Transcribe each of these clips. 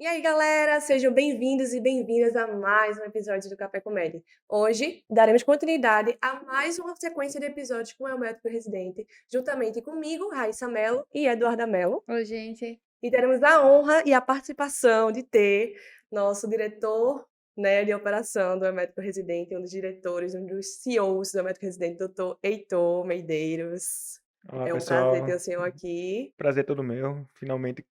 aí, galera, sejam bem-vindos e bem-vindas a mais um episódio do Café Comédia. Hoje daremos continuidade a mais uma sequência de episódios com o médico residente, juntamente comigo, Raíssa Mello e Eduarda Mello. Oi, gente. E teremos a honra e a participação de ter nosso diretor, né, de operação do médico residente, um dos diretores, um dos CEOs do médico residente, doutor Heitor Medeiros. Olá, É um prazer ter pessoal. o senhor aqui. Prazer todo meu. Finalmente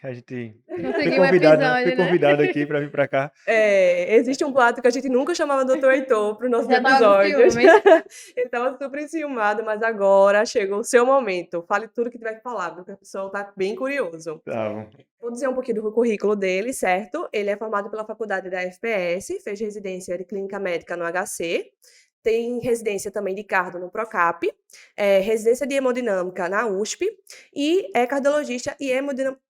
a gente fui Consegui um convidado, né? Fui episódio, né? convidado aqui para vir para cá. Existe um plato que a gente nunca chamava Dr. Heitor para os nossos Já tava com episódios. ciúmes. Ele estava super enciumado, mas agora chegou o seu momento. Fale tudo que tiver que falar, porque o pessoal está bem curioso. Tá bom. Vou dizer um pouquinho do currículo dele, certo? Ele é formado pela faculdade da FPS, fez residência de clínica médica no HC, tem residência também de cardio no Procap, residência de hemodinâmica na USP e é cardiologista e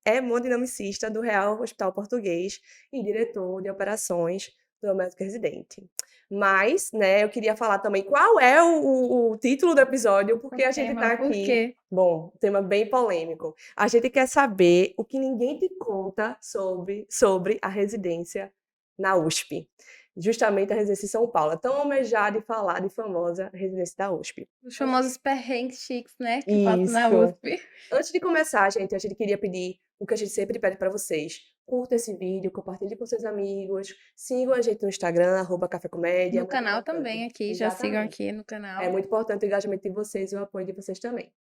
hemodinamicista do Real Hospital Português e diretor de operações do médico residente. Mas, né, eu queria falar também qual é o título do episódio, porque a gente está Por aqui. quê? Bom, tema bem polêmico. A gente quer saber o que ninguém te conta sobre a residência na USP. Justamente a residência em São Paulo. Tão almejada e falada e famosa a residência da USP. Os famosos perrengues chiques, né? Que passam na Isso. USP. Antes de começar, gente, a gente queria pedir o que a gente sempre pede para vocês. Curta esse vídeo, compartilhe com seus amigos, sigam a gente no Instagram, @Café Comédia. No canal também aqui, já sigam Exatamente. aqui no canal. É muito importante o engajamento de vocês e o apoio de vocês também.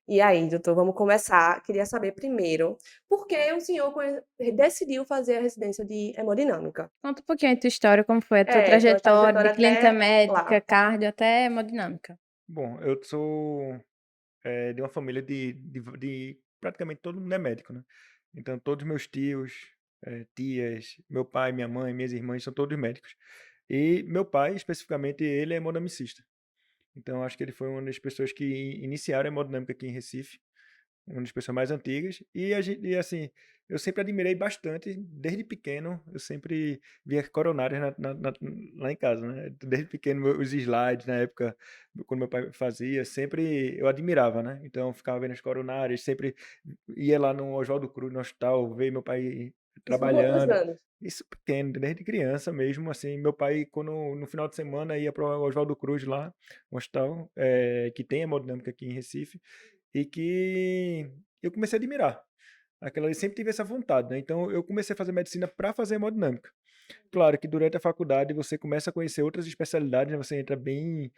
E aí, doutor, vamos começar. Queria saber primeiro, por que o senhor decidiu fazer a residência de hemodinâmica? Conta um pouquinho a tua história, como foi a tua Tua trajetória trajetória de clínica até médica, lá. cardio, até hemodinâmica. Bom, eu sou de uma família de praticamente todo mundo é médico, né? Então, todos meus tios, tias, meu pai, minha mãe, minhas irmãs são todos médicos. E meu pai, especificamente, ele é hemodinamicista. Então, acho que ele foi uma das pessoas que iniciaram a hemodinâmica aqui em Recife. Uma das pessoas mais antigas. E assim, eu sempre admirei bastante, desde pequeno, eu sempre via coronárias lá em casa, né? Desde pequeno, os slides, na época, quando meu pai fazia, sempre eu admirava, né? Então, eu ficava vendo as coronárias, sempre ia lá no Oswaldo Cruz, no hospital, ver meu pai Isso com quantos trabalhando. anos? Isso pequeno, desde criança mesmo, assim, meu pai, quando no final de semana, ia para o Oswaldo Cruz lá, um hospital que tem hemodinâmica aqui em Recife, e que eu comecei a admirar. Eu sempre tive essa vontade, né? Então eu comecei a fazer medicina para fazer hemodinâmica. Claro que durante a faculdade você começa a conhecer outras especialidades, né? Você entra bem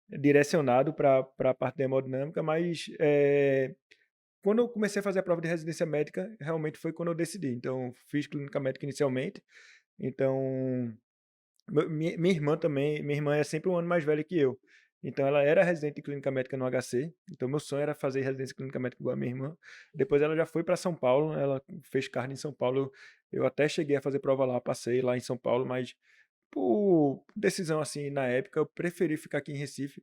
direcionado para a parte da hemodinâmica, mas quando eu comecei a fazer a prova de residência médica, realmente foi quando eu decidi. Então, fiz clínica médica inicialmente. Então, minha irmã também, minha irmã é sempre um ano mais velha que eu. Então ela era residente de clínica médica no HC. Então meu sonho era fazer residência de clínica médica igual a minha irmã. Depois ela já foi para São Paulo, ela fez carne em São Paulo. Eu até cheguei a fazer prova lá, passei lá em São Paulo, mas por decisão assim na época eu preferi ficar aqui em Recife.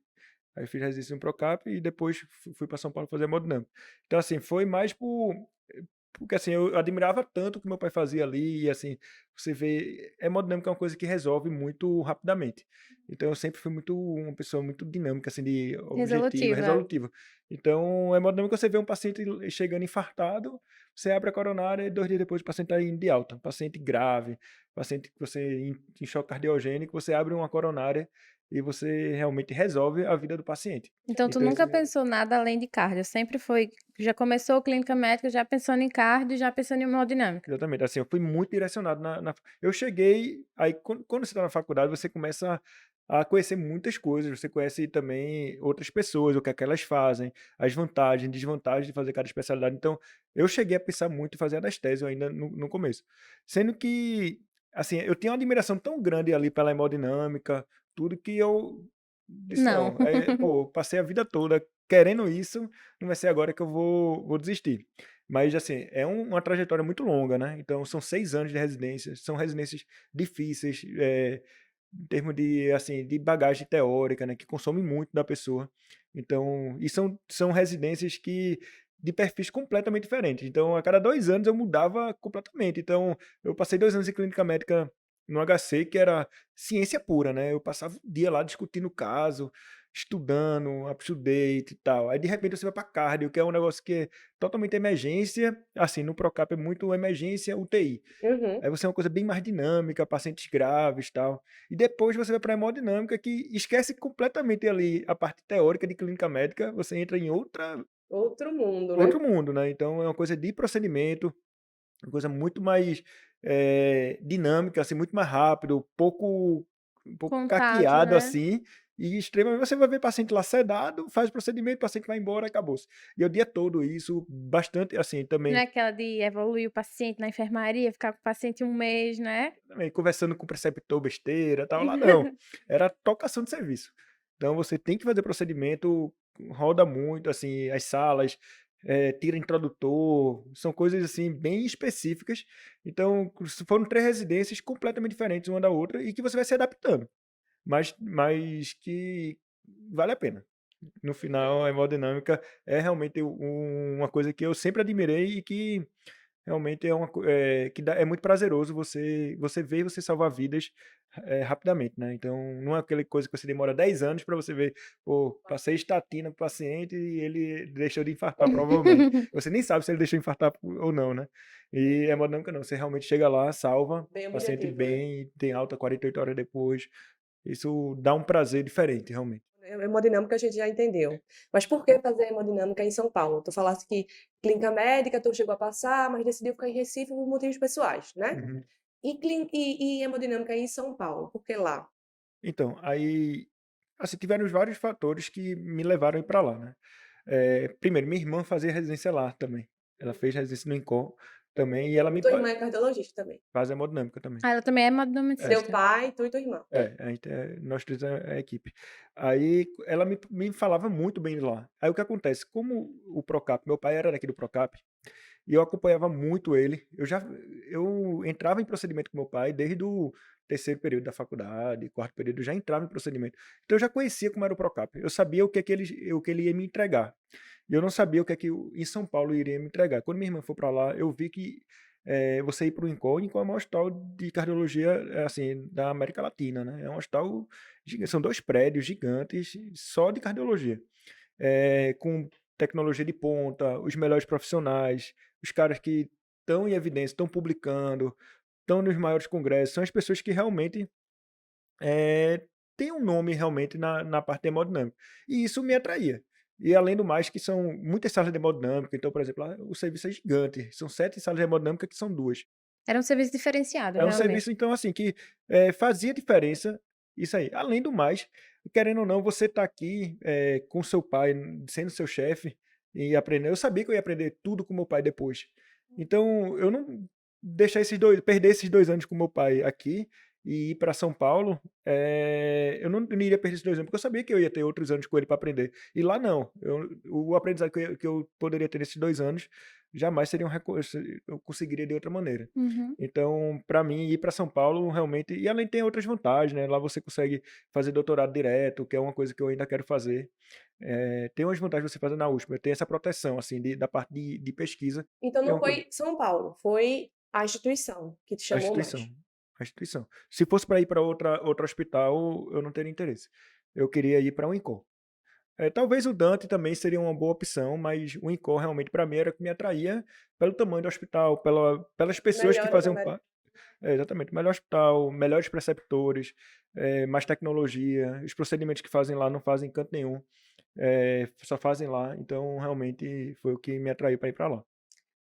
Aí fiz residência no Procap e depois fui para São Paulo fazer hemodinâmica. Então assim, foi mais porque assim, eu admirava tanto o que meu pai fazia ali, e assim, você vê, hemodinâmica é uma coisa que resolve muito rapidamente. Então eu sempre fui uma pessoa muito dinâmica, assim, de objetiva, Resolutiva. resolutiva. Então, hemodinâmica, você vê um paciente chegando infartado, você abre a coronária e 2 dias depois o paciente está indo de alta. Paciente grave, paciente que você em choque cardiogênico, você abre uma coronária e você realmente resolve a vida do paciente. Então, tu Então, nunca isso pensou nada além de cardio? Sempre foi, já começou clínica médica, já pensando em cardio, já pensando em hemodinâmica. exatamente, assim, eu fui muito direcionado eu cheguei aí quando você está na faculdade, você começa a conhecer muitas coisas, você conhece também outras pessoas, o que é que elas fazem, as vantagens, desvantagens de fazer cada especialidade. Então, eu cheguei a pensar muito em fazer anestésio ainda no começo. Sendo que, assim, eu tinha uma admiração tão grande ali pela hemodinâmica, tudo que eu disse: Não. "Não, pô, passei a vida toda querendo isso, não vai ser agora que eu vou desistir". Mas, assim, é uma trajetória muito longa, né? Então, são 6 anos de residência, são residências difíceis, em termos de, assim, de bagagem teórica, né? Que consome muito da pessoa. Então, e são residências de perfis completamente diferentes. Então, a cada 2 anos eu mudava completamente. Então, eu passei 2 anos em clínica médica no HC, que era ciência pura, né? Eu passava o dia lá discutindo o caso, estudando, up to date e tal. Aí, de repente, você vai para cardio, que é um negócio que é totalmente emergência, assim, no Procap é muito emergência, UTI. Uhum. Aí você é uma coisa bem mais dinâmica, pacientes graves e tal. E depois você vai para a hemodinâmica, que esquece completamente ali a parte teórica de clínica médica, você entra em Outro mundo, né? outro mundo, né? Então é uma coisa de procedimento, uma coisa muito mais dinâmica, assim, muito mais rápido, um pouco Contato, caqueado né? assim, e extremamente. Você vai ver paciente lá sedado, faz o procedimento, o paciente vai embora, acabou-se. E é o dia todo isso, bastante assim, Não é também, aquela de evoluir o paciente na enfermaria, ficar com o paciente um mês, né? também conversando com o preceptor besteira, tal, lá não. Era tocação de serviço. Então você tem que fazer procedimento, roda muito, assim, as salas, tira introdutor, são coisas assim bem específicas. Então, foram 3 residências completamente diferentes uma da outra e que você vai se adaptando, mas que vale a pena. No final, a hemodinâmica é realmente uma coisa que eu sempre admirei e que realmente é muito prazeroso você ver você salvar vidas, rapidamente, né. Então, não é aquela coisa que você demora 10 anos para você ver: "Pô, passei estatina para o paciente e ele deixou de infartar provavelmente". Você nem sabe se ele deixou de infartar ou não, né. E hemodinâmica não, você realmente chega lá, salva, Bem o paciente objetivo, né? bem, tem alta 48 horas depois. Isso dá um prazer diferente, realmente. Hemodinâmica a gente já entendeu. Mas por que fazer hemodinâmica em São Paulo? Tu falaste que clínica médica tu chegou a passar, mas decidiu ficar em Recife por motivos pessoais, né? Uhum. E hemodinâmica em São Paulo, por que lá? Então, aí, assim, tiveram vários fatores que me levaram a ir pra lá, né. Primeiro, minha irmã fazia residência lá também. Ela fez residência no INCOR também e ela me Tua irmã é cardiologista também. faz hemodinâmica também. Ah, ela também é É, Teu hemodinamicista. pai, tu e tua irmã. a gente nós 3 é a equipe. Aí ela me falava muito bem de lá. Aí o que acontece, como o Procap, meu pai era daqui do Procap, e eu acompanhava muito ele. Eu entrava em procedimento com meu pai desde o terceiro período da faculdade, quarto período, eu já entrava em procedimento. Então eu já conhecia como era o Procap. Eu sabia o que ele ia me entregar. E eu não sabia o que é que em São Paulo iria me entregar. Quando minha irmã foi para lá, eu vi que você ir para o INCOR é o maior hospital de cardiologia, assim, da América Latina, né? É um hospital gigante, são 2 prédios gigantes só de cardiologia, com tecnologia de ponta, os melhores profissionais, os caras que estão em evidência, estão publicando, estão nos maiores congressos, são as pessoas que realmente têm um nome realmente na parte de hemodinâmica. E isso me atraía. E além do mais que são muitas salas de hemodinâmica, então, por exemplo, lá o serviço é gigante, são 7 salas de hemodinâmica que são 2. Era um serviço diferenciado, É um realmente. serviço então assim que, fazia diferença isso aí. Além do mais, querendo ou não, você tá aqui, com seu pai sendo seu chefe e aprender eu sabia que eu ia aprender tudo com meu pai depois. Então eu não deixar perder esses 2 anos com meu pai aqui e ir para São Paulo, eu não iria perder esses 2 anos, porque eu sabia que eu ia ter outros anos com ele para aprender. E lá não, o aprendizado que eu poderia ter nesses 2 anos, jamais seria eu conseguiria de outra maneira. Uhum. Então, para mim, ir para São Paulo realmente e além tem outras vantagens, né, lá você consegue fazer doutorado direto, que é uma coisa que eu ainda quero fazer. Tem umas vantagens você fazer na USP, tem essa proteção, assim, da parte de pesquisa, Então que é não uma coisa foi São Paulo, foi a instituição que te a chamou instituição, mais. a instituição. Se fosse para ir para outro hospital, eu não teria interesse. Eu queria ir para um INCOR. Talvez o Dante também seria uma boa opção, mas o INCOR realmente para mim era o que me atraía pelo tamanho do hospital, pelas pessoas que Melhora da faziam América. parte. Exatamente. Melhor hospital, melhores preceptores, mais tecnologia. Os procedimentos que fazem lá não fazem em canto nenhum, só fazem lá. Então, realmente, foi o que me atraiu para ir para lá.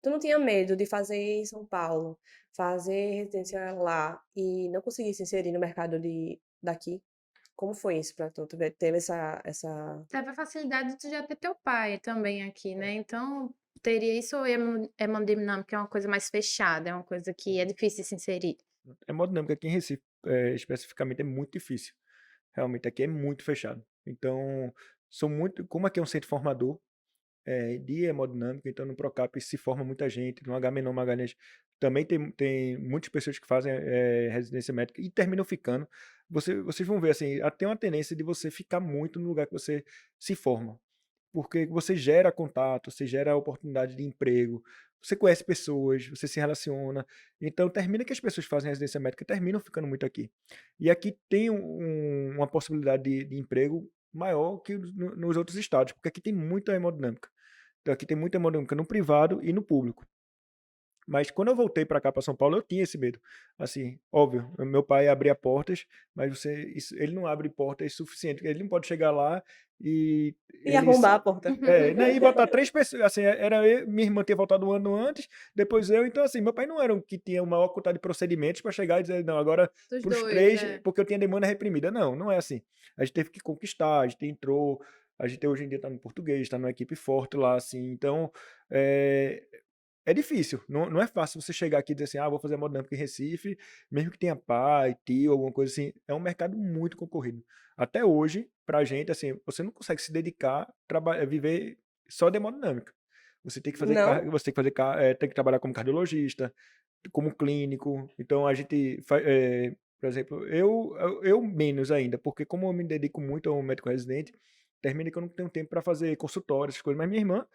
Tu não tinha medo de fazer em São Paulo, fazer residência lá e não conseguir se inserir no mercado daqui? Como foi isso pra tu? Teve essa Teve a facilidade de tu já ter teu pai também aqui, né, então teria isso ou hemodinâmica é uma coisa mais fechada, é uma coisa que é difícil de se inserir? Hemodinâmica aqui em Recife, especificamente, é muito difícil. Realmente, aqui é muito fechado. Então, como aqui é um centro formador, de hemodinâmica, então no Procap se forma muita gente, no HMNO Magalhães também tem muitas pessoas que fazem, residência médica e terminam ficando. Vocês vão ver, assim, tem uma tendência de você ficar muito no lugar que você se forma. porque você gera contato, você gera oportunidade de emprego, você conhece pessoas, você se relaciona. Então, termina que as pessoas que fazem residência médica terminam ficando muito aqui. E aqui tem uma possibilidade de emprego maior que nos outros estados, porque aqui tem muita hemodinâmica. Então, aqui tem muita hemodinâmica no privado e no público. Mas quando eu voltei para cá, para São Paulo, eu tinha esse medo. Assim, óbvio, meu pai abria portas, mas ele não abre portas suficiente. Ele não pode chegar lá e E arrombar a porta. né, e botar três pessoas. Assim, era eu, minha irmã tinha voltado um ano antes, depois eu. Então, assim, meu pai não era um que tinha uma maior quantidade de procedimentos para chegar e dizer, não, agora Dos para os dois, três, é. porque eu tinha demanda reprimida. Não, não é assim. A gente teve que conquistar, a gente entrou, a gente hoje em dia está no português, está numa equipe forte lá, assim. Então, é, é difícil, não é fácil você chegar aqui e dizer assim, vou fazer hemodinâmica em Recife, mesmo que tenha pai, tio, alguma coisa assim, é um mercado muito concorrido. Até hoje, pra gente, assim, você não consegue se dedicar, viver só de hemodinâmica. Você tem que fazer, Não? você tem que fazer, tem que trabalhar como cardiologista, como clínico. Então a gente, por exemplo, eu menos ainda, porque como eu me dedico muito ao médico residente, termina que eu não tenho tempo para fazer consultório, essas coisas. Mas minha irmã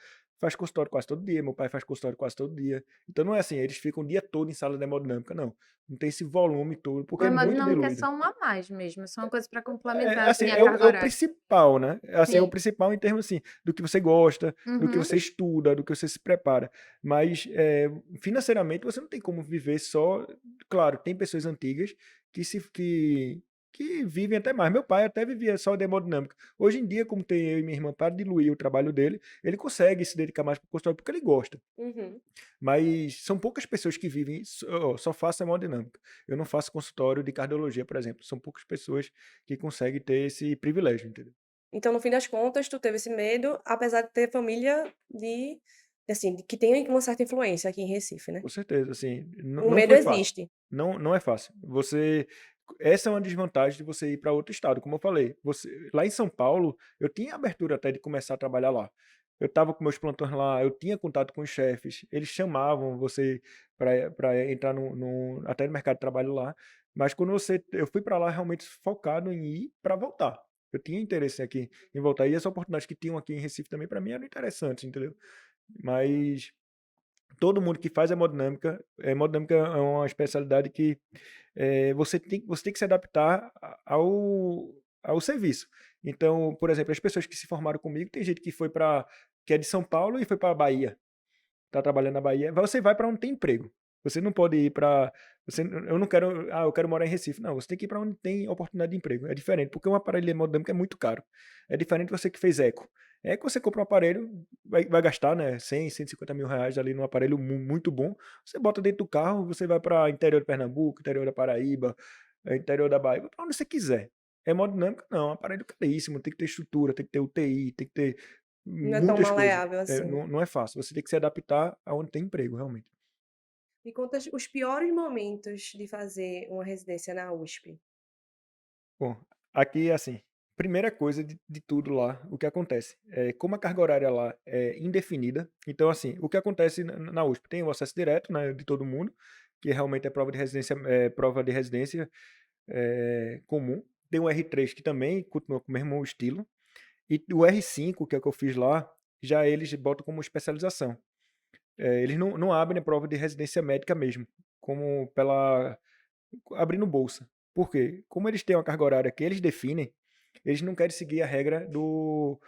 faz consultório quase todo dia, meu pai faz consultório quase todo dia. Então não é assim, eles ficam o dia todo em sala de hemodinâmica, não. Não tem esse volume todo, O porque é muito hemodinâmica é diluído. só um a mais mesmo, é só uma coisa para É, complementar, assim, assim, a é o, carga é o horária. principal, né? Assim, é o Sim. principal em termos assim, do que você gosta, do que Uhum. você estuda, do que você se prepara. Mas financeiramente você não tem como viver só. Claro, tem pessoas antigas que vivem até mais. Meu pai até vivia só de hemodinâmica. Hoje em dia, como tem eu e minha irmã para diluir o trabalho dele, ele consegue se dedicar mais para o consultório porque ele gosta. Uhum. Mas são poucas pessoas que vivem, só faço hemodinâmica. Eu não faço consultório de cardiologia, por exemplo. São poucas pessoas que conseguem ter esse privilégio, entendeu? Então, no fim das contas, tu teve esse medo, apesar de ter família assim, que tem uma certa influência aqui em Recife, né? Com certeza, assim, O não medo foi fácil. existe. Não é fácil. Essa é uma desvantagem de você ir para outro estado, como eu falei. Lá em São Paulo, eu tinha abertura até de começar a trabalhar lá. Eu estava com meus plantões lá, eu tinha contato com os chefes, eles chamavam você para entrar até no mercado de trabalho lá. Mas eu fui para lá realmente focado em ir para voltar. Eu tinha interesse aqui em voltar. E as oportunidades que tinham aqui em Recife também, para mim, eram interessantes, entendeu? Mas todo mundo que faz hemodinâmica é uma especialidade que você tem que se adaptar ao serviço. Então, por exemplo, as pessoas que se formaram comigo, tem gente que é de São Paulo e foi para a Bahia, está trabalhando na Bahia. Você vai para onde tem emprego. Você não pode ir para. Eu não quero. Eu quero morar em Recife. Não, você tem que ir para onde tem oportunidade de emprego. É diferente, porque um aparelho hemodinâmico é muito caro. É diferente de você que fez eco. Eco, você compra um aparelho, vai gastar, né, 100, 150 mil reais ali num aparelho muito bom. Você bota dentro do carro, você vai para interior de Pernambuco, interior da Paraíba, interior da Bahia, para onde você quiser. Hemodinâmica, não, é um aparelho caríssimo, tem que ter estrutura, tem que ter UTI, tem que ter Não é tão muitas coisas. maleável assim, né? Não é fácil, você tem que se adaptar aonde tem emprego, realmente. Me conta os piores momentos de fazer uma residência na USP. Bom, aqui, assim, primeira coisa de tudo lá, o que acontece? Como a carga horária lá é indefinida, então, assim, o que acontece na USP? Tem o acesso direto, né, de todo mundo, que realmente é prova de residência comum. Tem o R3, que também continua com o mesmo estilo. E o R5, que é o que eu fiz lá, já eles botam como especialização. Eles não abrem a prova de residência médica mesmo, como abrindo bolsa. Por quê? Como eles têm uma carga horária que eles definem, eles não querem seguir a regra do.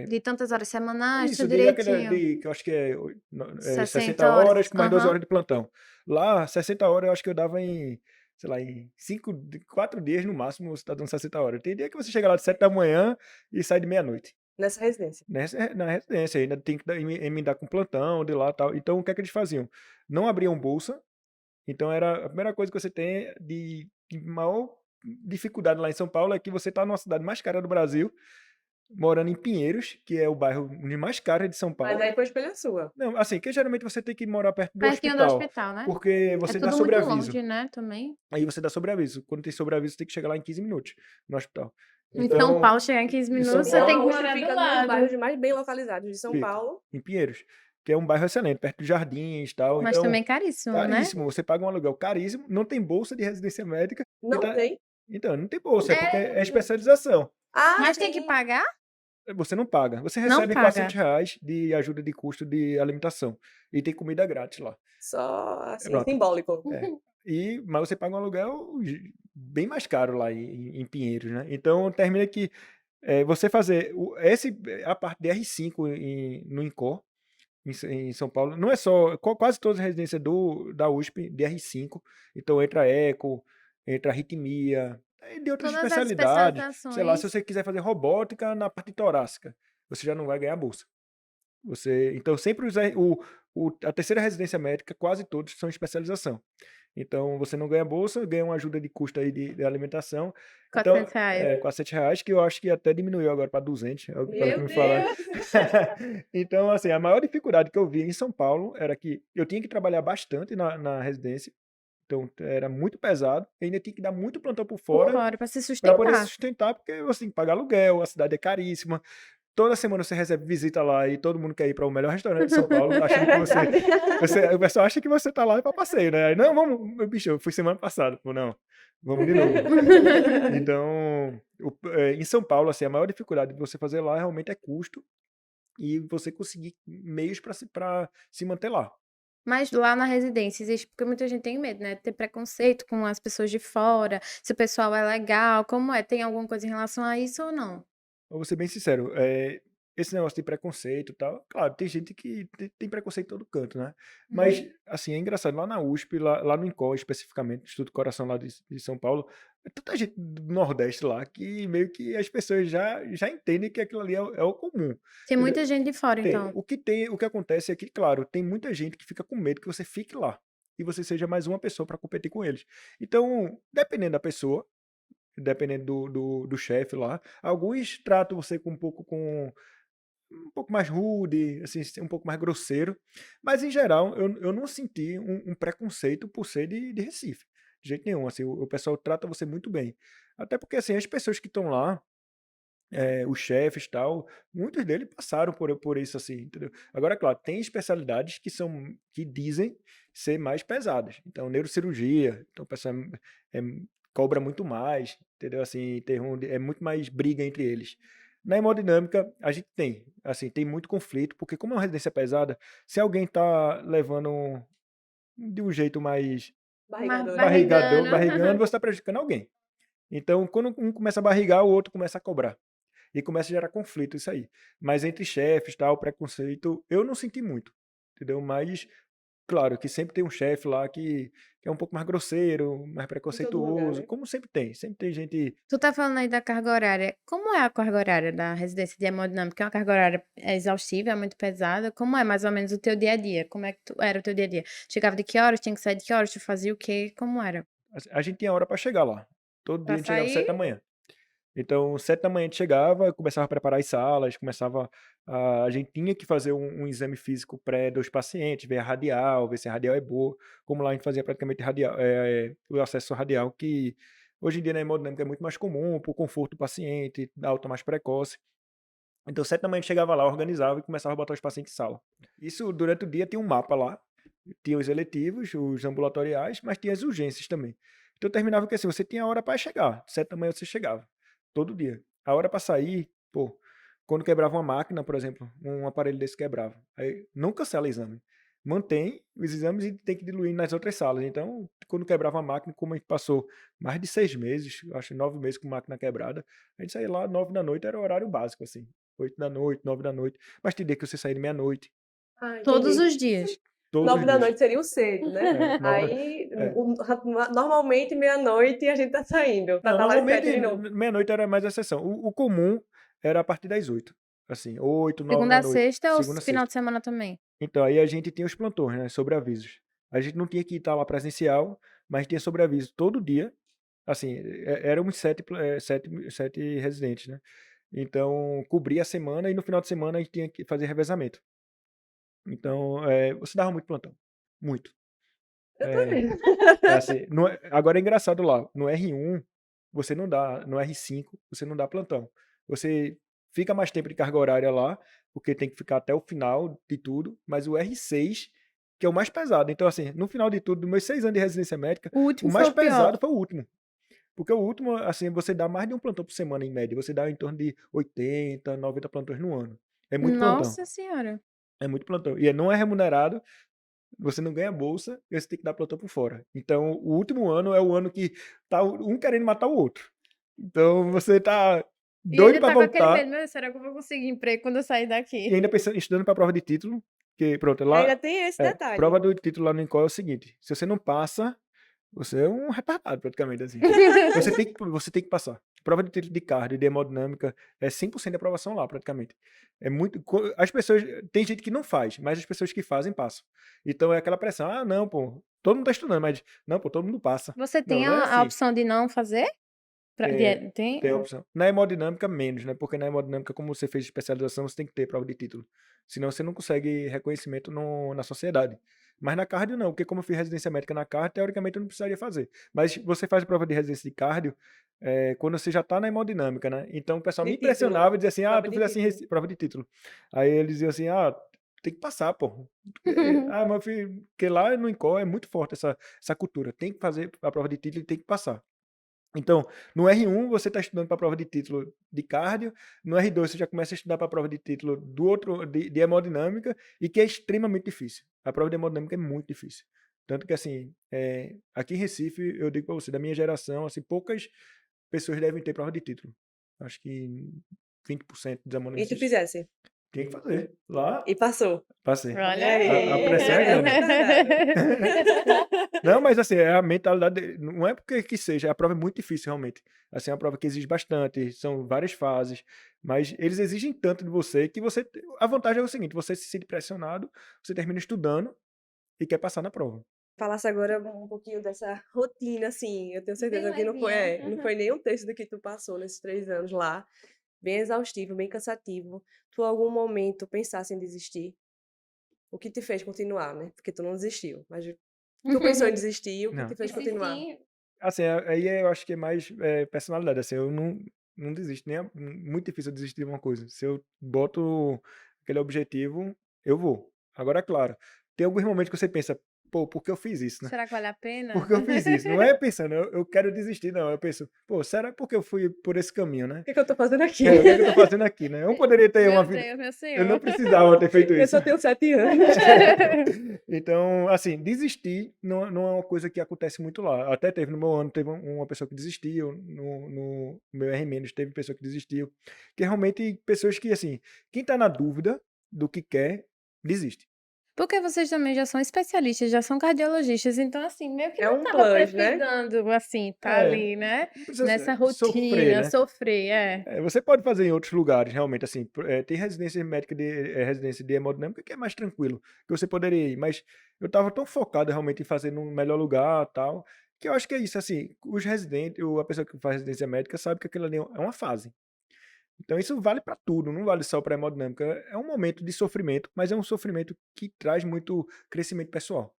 De tantas horas semanais, Isso, tudo direitinho. que eu acho que é 60 60 horas horas. com mais 12 Aham. horas de plantão. Lá, 60 horas eu acho que eu dava sei lá, em 4 dias no máximo você está dando 60 horas. Tem dia que você chega lá de 7 da manhã e sai de meia-noite. Nessa residência. Na residência, ainda tem que emendar com plantão de lá e tal. Então, o que é que eles faziam? Não abriam bolsa. Então, era a primeira coisa que você tem de maior dificuldade lá em São Paulo é que você está numa cidade mais cara do Brasil, morando em Pinheiros, que é o bairro mais caro de São Mas Paulo. aí foi escolha sua. Não, assim, que geralmente você tem que morar perto do Pertinho do hospital, hospital, né? porque É você dá tudo muito sobreaviso. longe, né, também. Aí você dá sobreaviso. Quando tem sobreaviso, você tem que chegar lá em 15 minutos no hospital. Em São Paulo, chegar em 15 em São minutos, você tem Paulo, que A USP morar do fica nos lado. bairros mais bem localizados de São Fica. Paulo. Em Pinheiros, que é um bairro excelente, perto dos jardins e tal. Mas Então, também caríssimo, né? caríssimo. Você paga um aluguel caríssimo, não tem bolsa de residência médica. Não tem. Então, não tem bolsa, porque é É. especialização. Ah, Mas tem que sim. pagar? Você não paga. Você Não recebe paga. R$ 400 de ajuda de custo de alimentação. E tem comida grátis lá. Só, assim, Pronto. simbólico. É. Mas você paga um aluguel bem mais caro lá em Pinheiros, né? Então termina que você fazer a parte de R5 no INCOR, em São Paulo, não é só, quase todas as residências da USP de R5, então entra eco, entra arritmia, e de outras Todas as especialidades, sei lá, se especializações. você quiser fazer robótica na parte torácica, você já não vai ganhar bolsa. Então sempre a terceira residência médica, quase todos são especialização. Então você não ganha bolsa, ganha uma ajuda de custo aí de alimentação. Então, R$ 400. R$ 400, que eu acho que até diminuiu agora para 200, pelo que Meu me falaram. Deus! Então, assim, a maior dificuldade que eu via em São Paulo era que eu tinha que trabalhar bastante na residência, então era muito pesado, e ainda tinha que dar muito plantão por Por fora fora, para se para poder sustentar. sustentar, porque você tem que pagar aluguel, a cidade é caríssima. Toda semana você recebe visita lá e todo mundo quer ir para o melhor restaurante de São Paulo, achando que o pessoal acha que você tá lá para passeio, né? Aí, não, vamos, meu bicho, eu fui semana passada. Pô, não, vamos de novo. Então, em São Paulo, assim, a maior dificuldade de você fazer lá realmente é custo e você conseguir meios para se manter lá. Mas lá na residência existe, porque muita gente tem medo, né? Ter preconceito com as pessoas de fora, se o pessoal é legal, como é? Tem alguma coisa em relação a isso ou não? Eu vou ser bem sincero, esse negócio de preconceito e tal, claro, tem gente que tem preconceito em todo canto, né? Mas, Uhum. assim, é engraçado, lá na USP, lá no INCOR especificamente, Instituto do Coração lá de São Paulo, é tanta gente do Nordeste lá que meio que as pessoas já entendem que aquilo ali é o comum. Tem Entendeu? muita gente de fora, então. O que acontece é que, claro, tem muita gente que fica com medo que você fique lá e você seja mais uma pessoa para competir com eles. Então, dependendo da pessoa, dependendo do chefe lá. Alguns tratam você um pouco mais rude, assim, um pouco mais grosseiro, mas em geral eu não senti um preconceito por ser de Recife, de jeito nenhum, assim, o pessoal trata você muito bem. Até porque, assim, as pessoas que estão lá, os chefes e tal, muitos deles passaram por isso, assim, entendeu? Agora, claro, tem especialidades que dizem ser mais pesadas. Então, neurocirurgia, então o pessoal é- cobra muito mais, entendeu? Assim, é muito mais briga entre eles. Na hemodinâmica, a gente assim, tem muito conflito, porque como é uma residência pesada, se alguém tá levando de um jeito mais Mas Barrigador. barrigando. barrigando, você está prejudicando alguém. Então, quando um começa a barrigar, o outro começa a cobrar. E começa a gerar conflito isso aí. Mas entre chefes, tal, preconceito, eu não senti muito, entendeu? Mas, claro, que sempre tem um chefe lá que é um pouco mais grosseiro, mais Em todo lugar, preconceituoso, né? como sempre tem gente. Tu tá falando aí da carga horária. Como é a carga horária da residência de hemodinâmica? É uma carga horária exaustiva, é muito pesada? Como é mais ou menos o teu dia a dia? Como é que era o teu dia a dia? Chegava de que horas? Tinha que sair de que horas? Tu fazia o quê? Como era? A gente tinha hora para chegar lá. Todo dia a Pra gente chegava às 7 da sair? manhã. Então, 7 da manhã a gente chegava, começava a preparar as salas, a gente tinha que fazer um exame físico pré dos pacientes, ver a radial, ver se a radial é boa, como lá a gente fazia praticamente o acesso radial, que hoje em dia na hemodinâmica é muito mais comum, por conforto do paciente, da alta mais precoce. Então, 7 da manhã a gente chegava lá, organizava e começava a botar os pacientes em sala. Isso, durante o dia, tinha um mapa lá, tinha os eletivos, os ambulatoriais, mas tinha as urgências também. Então, terminava que assim, você tinha hora para chegar, 7 da manhã você chegava, todo dia. A hora para sair, pô, quando quebrava uma máquina, por exemplo, um aparelho desse quebrava. Aí não cancela exame. Mantém os exames e tem que diluir nas outras salas. Então, quando quebrava a máquina, como a gente passou mais de 6 meses, acho que 9 meses com máquina quebrada, a gente saía lá 9 da noite, era o horário básico, assim. 8 da noite, 9 da noite. Mas tem dia que você saía de meia-noite, Ah, Todos entendi. os dias. todos os 9 da dias. noite seria o cedo, né? 9 Aí, é. normalmente, meia-noite a gente tá saindo, pra Não, estar lá às 7 normalmente de novo. meia-noite era mais a exceção. O comum era a partir das 8. Assim, 8, 9 Segunda da a noite, sexta ou segunda a final sexta. de semana também? Então, aí a gente tinha os plantões, né, sobreavisos. A gente não tinha que estar lá presencial, mas tinha sobreaviso todo dia. Assim, éramos sete residentes, né? Então, cobria a semana e no final de semana a gente tinha que fazer revezamento. Então, você dava muito plantão. Muito. Eu tô É, vendo. assim, agora é engraçado lá, no R1 você não dá, no R5 você não dá plantão. Você fica mais tempo de carga horária lá, porque tem que ficar até o final de tudo, mas o R6, que é o mais pesado. Então, assim, no final de tudo, dos meus 6 anos de residência médica, O o último foi mais o pior. pesado foi o último. Porque o último, assim, você dá mais de um plantão por semana em média. Você dá em torno de 80, 90 plantões no ano. É muito plantão. Nossa senhora. É muito plantão. E não é remunerado, você não ganha bolsa, e você tem que dar plantão por fora. Então, o último ano é o ano que tá um querendo matar o outro. Então, você tá E doido ainda pra tá com aquele voltar medo: "Meu, será que eu vou conseguir emprego quando eu sair e daqui?" ainda pensando, estudando pra prova de título, que pronto, lá Ainda tem esse prova detalhe. do título lá no INCOL é o seguinte: se você não passa, você é um retardado praticamente, assim. Você tem que passar. Prova de título de cardio, de hemodinâmica, é 100% de aprovação lá, praticamente. É muito. As pessoas. Tem gente que não faz, mas as pessoas que fazem passam. Então é aquela pressão. Ah, não, pô. Todo mundo tá estudando, mas. Não, pô, todo mundo passa. Você Não, tem não é a assim. opção de não fazer? Pra É, tem? tem a opção. Na hemodinâmica, menos, né? Porque na hemodinâmica, como você fez especialização, você tem que ter prova de título. Senão você não consegue reconhecimento na sociedade. Mas na cardio, não, porque como eu fiz residência médica na cardio, teoricamente eu não precisaria fazer. Mas você faz a prova de residência de cardio quando você já está na hemodinâmica, né? Então o pessoal De me título. impressionava e dizia assim: ah, Prova tu de fez assim, título. prova de título. Aí eles diziam assim: ah, tem que passar, pô. Ah, mas filho, porque lá no INCOL é muito forte essa cultura. Tem que fazer a prova de título e tem que passar. Então, no R1 você está estudando para a prova de título de cardio, no R2 você já começa a estudar para a prova de título do outro de hemodinâmica e que é extremamente difícil. A prova de hemodinâmica é muito difícil. Tanto que assim, aqui em Recife, eu digo para você, da minha geração, assim, poucas pessoas devem ter prova de título. Acho que 20% dos E tu hemodinamistas fizesse? tem que fazer. Lá, E passou? passei. Olha Olha A aí, pressão é olha grande. esse danado. Não, mas assim, é a mentalidade. Não é porque que seja, a prova é muito difícil, realmente. Assim, é uma prova que exige bastante, são várias fases, mas eles exigem tanto de você que você. A vantagem é o seguinte: você se sente pressionado, você termina estudando e quer passar na prova. Falasse agora um pouquinho dessa rotina, assim, eu tenho Bem certeza que levinha. não foi nem um terço do que tu passou nesses 3 anos lá, bem exaustivo, bem cansativo. Tu, em algum momento, pensasse em desistir? O que te fez continuar, né, porque tu não desistiu, mas tu pensou em desistir, o que te Não. fez E se continuar? sim, Assim, aí eu acho que é mais personalidade. Assim, eu não desisto, nem é muito difícil eu desistir de uma coisa. Se eu boto aquele objetivo, eu vou. Agora, claro, tem alguns momentos que você pensa, pô, por que eu fiz isso, né? será que vale a pena? Por que eu fiz isso? Não é pensando, eu quero desistir, não. Eu penso, pô, será porque eu fui por esse caminho, né? O que é que eu tô fazendo aqui? O que é que eu tô fazendo aqui, né? Eu poderia ter uma Meu vida. Deus, meu Eu não senhor. precisava ter feito Eu isso. só tenho 7 anos. Então, assim, desistir não é uma coisa que acontece muito lá. Até teve no meu ano, teve uma pessoa que desistiu, no meu R- teve pessoa que desistiu. Que realmente, pessoas que, assim, quem tá na dúvida do que quer, desiste. Porque vocês também já são especialistas, já são cardiologistas, então, assim, meio que É não um estava plus, né? precisando, assim, estar É, ali, né, não precisa nessa sofrer, rotina, né? sofrer, é. Você pode fazer em outros lugares, realmente, assim, tem residência médica residência de hemodinâmica que é mais tranquilo, que você poderia ir, mas eu estava tão focado realmente em fazer no melhor lugar, tal, que eu acho que é isso, assim, os residentes, a pessoa que faz residência médica sabe que aquilo ali é uma fase. Então isso vale para tudo, não vale só para hemodinâmica. É um momento de sofrimento, mas é um sofrimento que traz muito crescimento pessoal.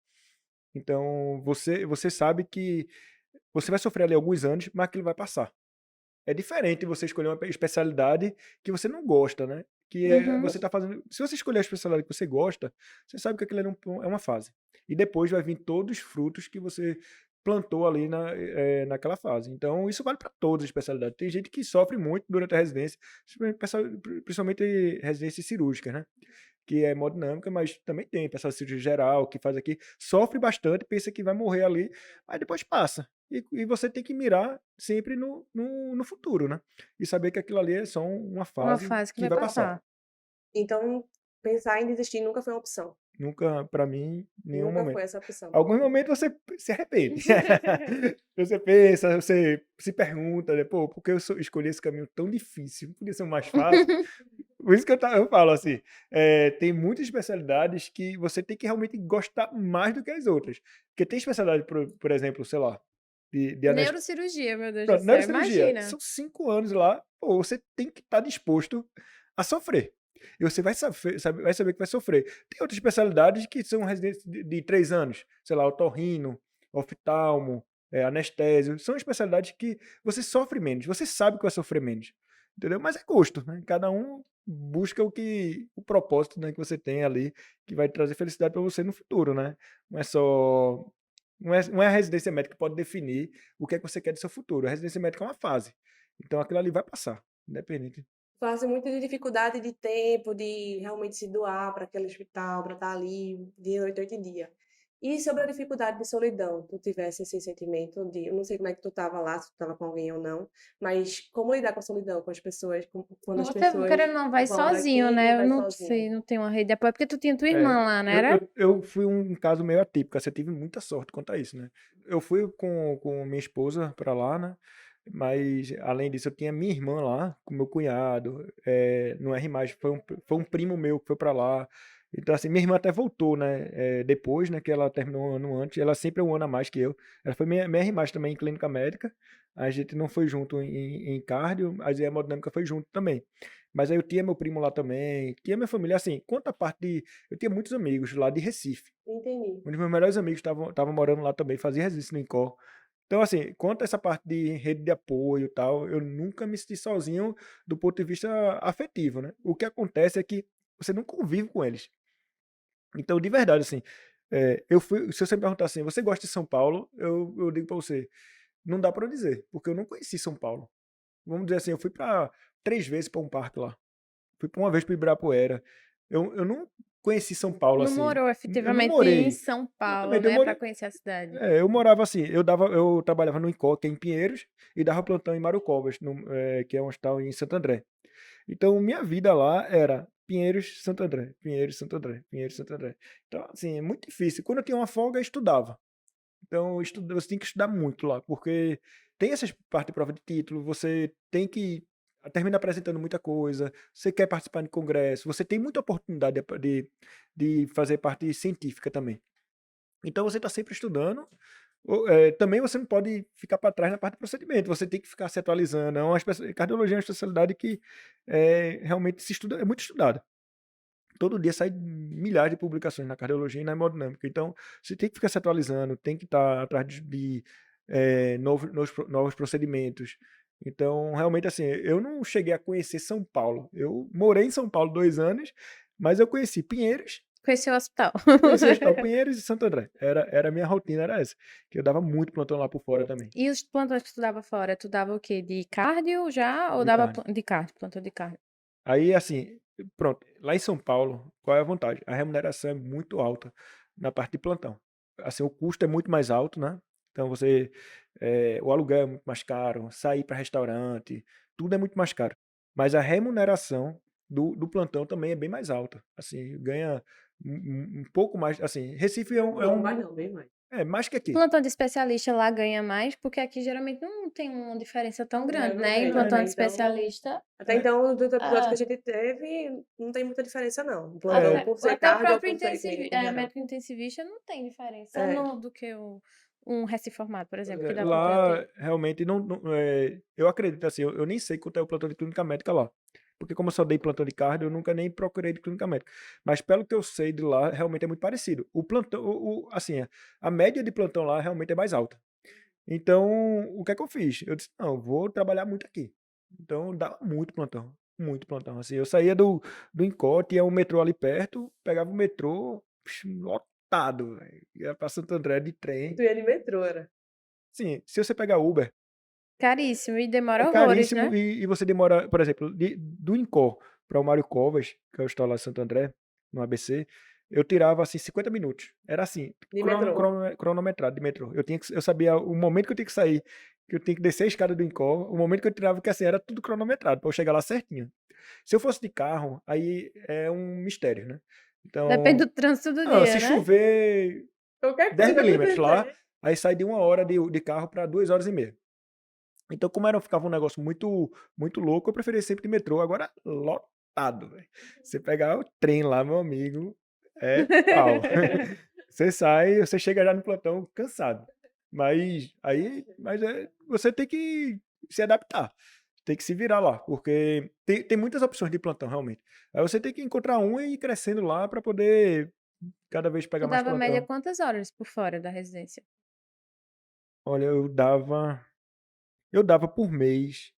Então você sabe que você vai sofrer ali alguns anos, mas aquilo vai passar. É diferente você escolher uma especialidade que você não gosta, né? Uhum. Você tá fazendo. Se você escolher a especialidade que você gosta, você sabe que aquilo é uma fase. E depois vai vir todos os frutos que você plantou ali naquela fase. Então, isso vale para todas as especialidades. Tem gente que sofre muito durante a residência, principalmente residências cirúrgicas, né? Que é hemodinâmica, mas também tem pessoal de cirurgia geral que faz aqui, sofre bastante, pensa que vai morrer ali, mas depois passa. E você tem que mirar sempre no futuro, né? E saber que aquilo ali é só uma Uma fase fase que que vai vai passar. passar. Então, pensar em desistir nunca foi uma opção. Nunca, para mim, nenhum Nunca momento. foi essa opção. Alguns momentos você se arrepende. Você pensa, você se pergunta, né? Pô, por que eu escolhi esse caminho tão difícil? Não podia ser o mais fácil? Por isso que eu falo assim, tem muitas especialidades que você tem que realmente gostar mais do que as outras. Porque tem especialidade, por exemplo, sei lá, de anestesia. Neurocirurgia, meu Deus do Pronto, céu, neurocirurgia, imagina. são 5 anos lá, pô, você tem que estar disposto a sofrer. E você vai saber que vai sofrer. Tem outras especialidades que são residências de 3 anos, sei lá, otorrino, oftalmo, anestésio. São especialidades que você sofre menos, você sabe que vai sofrer menos. Entendeu? Mas é gosto, né? Cada um busca o propósito, né, que você tem ali, que vai trazer felicidade para você no futuro, né? Não é só Não é a residência médica que pode definir o que é que você quer do seu futuro. A residência médica é uma fase. Então aquilo ali vai passar, independente. Fase muito de dificuldade de tempo, de realmente se doar para aquele hospital, para estar ali dia, noite e dia. E sobre a dificuldade de solidão, tu tivesse esse sentimento de, eu não sei como é que tu estava lá, se tu estava com alguém ou não, mas como lidar com a solidão, com as pessoas, quando as Você, pessoas querendo ou não, vai vão sozinho, daqui e né? Eu vai não sei, sozinho. não tenho uma rede de apoio, porque tu tinha tua É, irmã lá, não eu, era? eu, eu fui um caso meio atípico, assim, eu tive muita sorte quanto a isso, né? Eu fui com minha esposa para lá, né? Mas, além disso, eu tinha minha irmã lá, com meu cunhado, no R+, foi um primo meu que foi para lá. Então, assim, minha irmã até voltou, né? Depois, né, que ela terminou um ano antes, ela sempre é um ano a mais que eu. Ela foi minha R+, também em clínica médica. A gente não foi junto em cardio, mas a hemodinâmica foi junto também. Mas aí eu tinha meu primo lá também, tinha minha família, assim, quanto a parte de eu tinha muitos amigos lá de Recife. Entendi. Um dos meus melhores amigos estavam morando lá também, fazia resício no INCOR. Então, assim, quanto a essa parte de rede de apoio e tal, eu nunca me senti sozinho do ponto de vista afetivo, né? O que acontece é que você não convive com eles. Então, de verdade, assim, se você me perguntar assim, você gosta de São Paulo? Eu digo pra você, não dá pra eu dizer, porque eu não conheci São Paulo. Vamos dizer assim, eu fui para 3 vezes para um parque lá. Fui uma vez para Ibirapuera. Eu não conheci São Paulo Não assim. morou Eu não efetivamente em morei. São Paulo, Exatamente, eu né, para morei. conhecer a cidade. Eu morava assim, eu trabalhava no INCOR, que é em Pinheiros, e dava plantão em Marucovas, que é um hospital em Santo André. Então, minha vida lá era Pinheiros, Santo André, Pinheiros, Santo André, Pinheiros, Santo André. Então, assim, é muito difícil. Quando eu tinha uma folga, eu estudava. Então, você tem que estudar muito lá, porque tem essas parte de prova de título, você tem que termina apresentando muita coisa, você quer participar de congresso, você tem muita oportunidade de fazer parte científica também. Então, você está sempre estudando. Também você não pode ficar para trás na parte de procedimento, você tem que ficar se atualizando. Cardiologia é uma especialidade que realmente se estuda, é muito estudada. Todo dia sai milhares de publicações na cardiologia e na hemodinâmica. Então, você tem que ficar se atualizando, tem que estar atrás novos procedimentos. Então, realmente, assim, eu não cheguei a conhecer São Paulo. Eu morei em São Paulo 2 anos, mas eu conheci Pinheiros, Conheci o hospital. conheci o Hospital Pinheiros e Santo André. Era a minha rotina, era essa. Que eu dava muito plantão lá por fora também, E os plantões que tu dava fora, tu dava o quê? De cardio já ou de dava carne. de cardio, plantão de cardio? Aí, assim, pronto, lá em São Paulo, qual é a vantagem? A remuneração é muito alta na parte de plantão. Assim, o custo é muito mais alto, né? Então, o aluguel é muito mais caro, sair para restaurante, tudo é muito mais caro. Mas a remuneração do plantão também é bem mais alta. Assim, ganha um pouco mais. Assim, Recife Não, vai não, bem mais. mais que O aqui. plantão de especialista lá ganha mais, porque aqui geralmente não tem uma diferença tão Não, grande, não né? Em tem. É, plantão Até de então, especialista, até então, dos episódios que a ah, gente teve, não tem muita diferença, não. O plantão, é, por ser até o cardio ou próprio por ser clínico geral. médico intensivista não tem diferença É, do que um recém-formado, por exemplo, que dá plantão aqui. lá realmente eu acredito assim, eu nem sei quanto é o plantão de clínica médica lá. Porque como eu só dei plantão de cardio, eu nunca nem procurei de clínica médica. Mas pelo que eu sei de lá, realmente é muito parecido. O plantão, assim, a média de plantão lá realmente é mais alta. Então, o que é que eu fiz? Eu disse, não, eu vou trabalhar muito aqui. Então, dava muito plantão. Muito plantão. Assim, eu saía do INCOR, tinha um metrô ali perto, pegava o metrô, lotado, velho. Ia pra Santo André de trem. tu ia de metrô, era. Sim, se você pegar Uber, Caríssimo e é demora horrores, caríssimo né? e você demora, por exemplo, do INCOR para o Mário Covas, que é o hospital lá em Santo André, no ABC, eu tirava assim 50 minutos. Era assim, De metrô. cronometrado de metrô. Eu sabia o momento que eu tinha que sair, que eu tinha que descer a escada do INCOR, o momento que eu tirava, que assim, era tudo cronometrado, para eu chegar lá certinho. Se eu fosse de carro, aí é um mistério, né? Depende Então, do trânsito do não, dia, se né? chover Qualquer 10 coisa milímetros lá, acontecer. aí sai de 1 hora de carro para 2 horas e meia. Então, como ficava um negócio muito, muito louco, eu preferia sempre de metrô. Agora, lotado, velho. Você pegar o trem lá, meu amigo, é pau. Você sai, você chega já no plantão cansado. Você tem que se adaptar. Tem que se virar lá, porque tem muitas opções de plantão, realmente. Aí você tem que encontrar um e ir crescendo lá para poder cada vez Tu pegar mais dava média plantão. quantas horas por fora da residência? Olha, eu dava por mês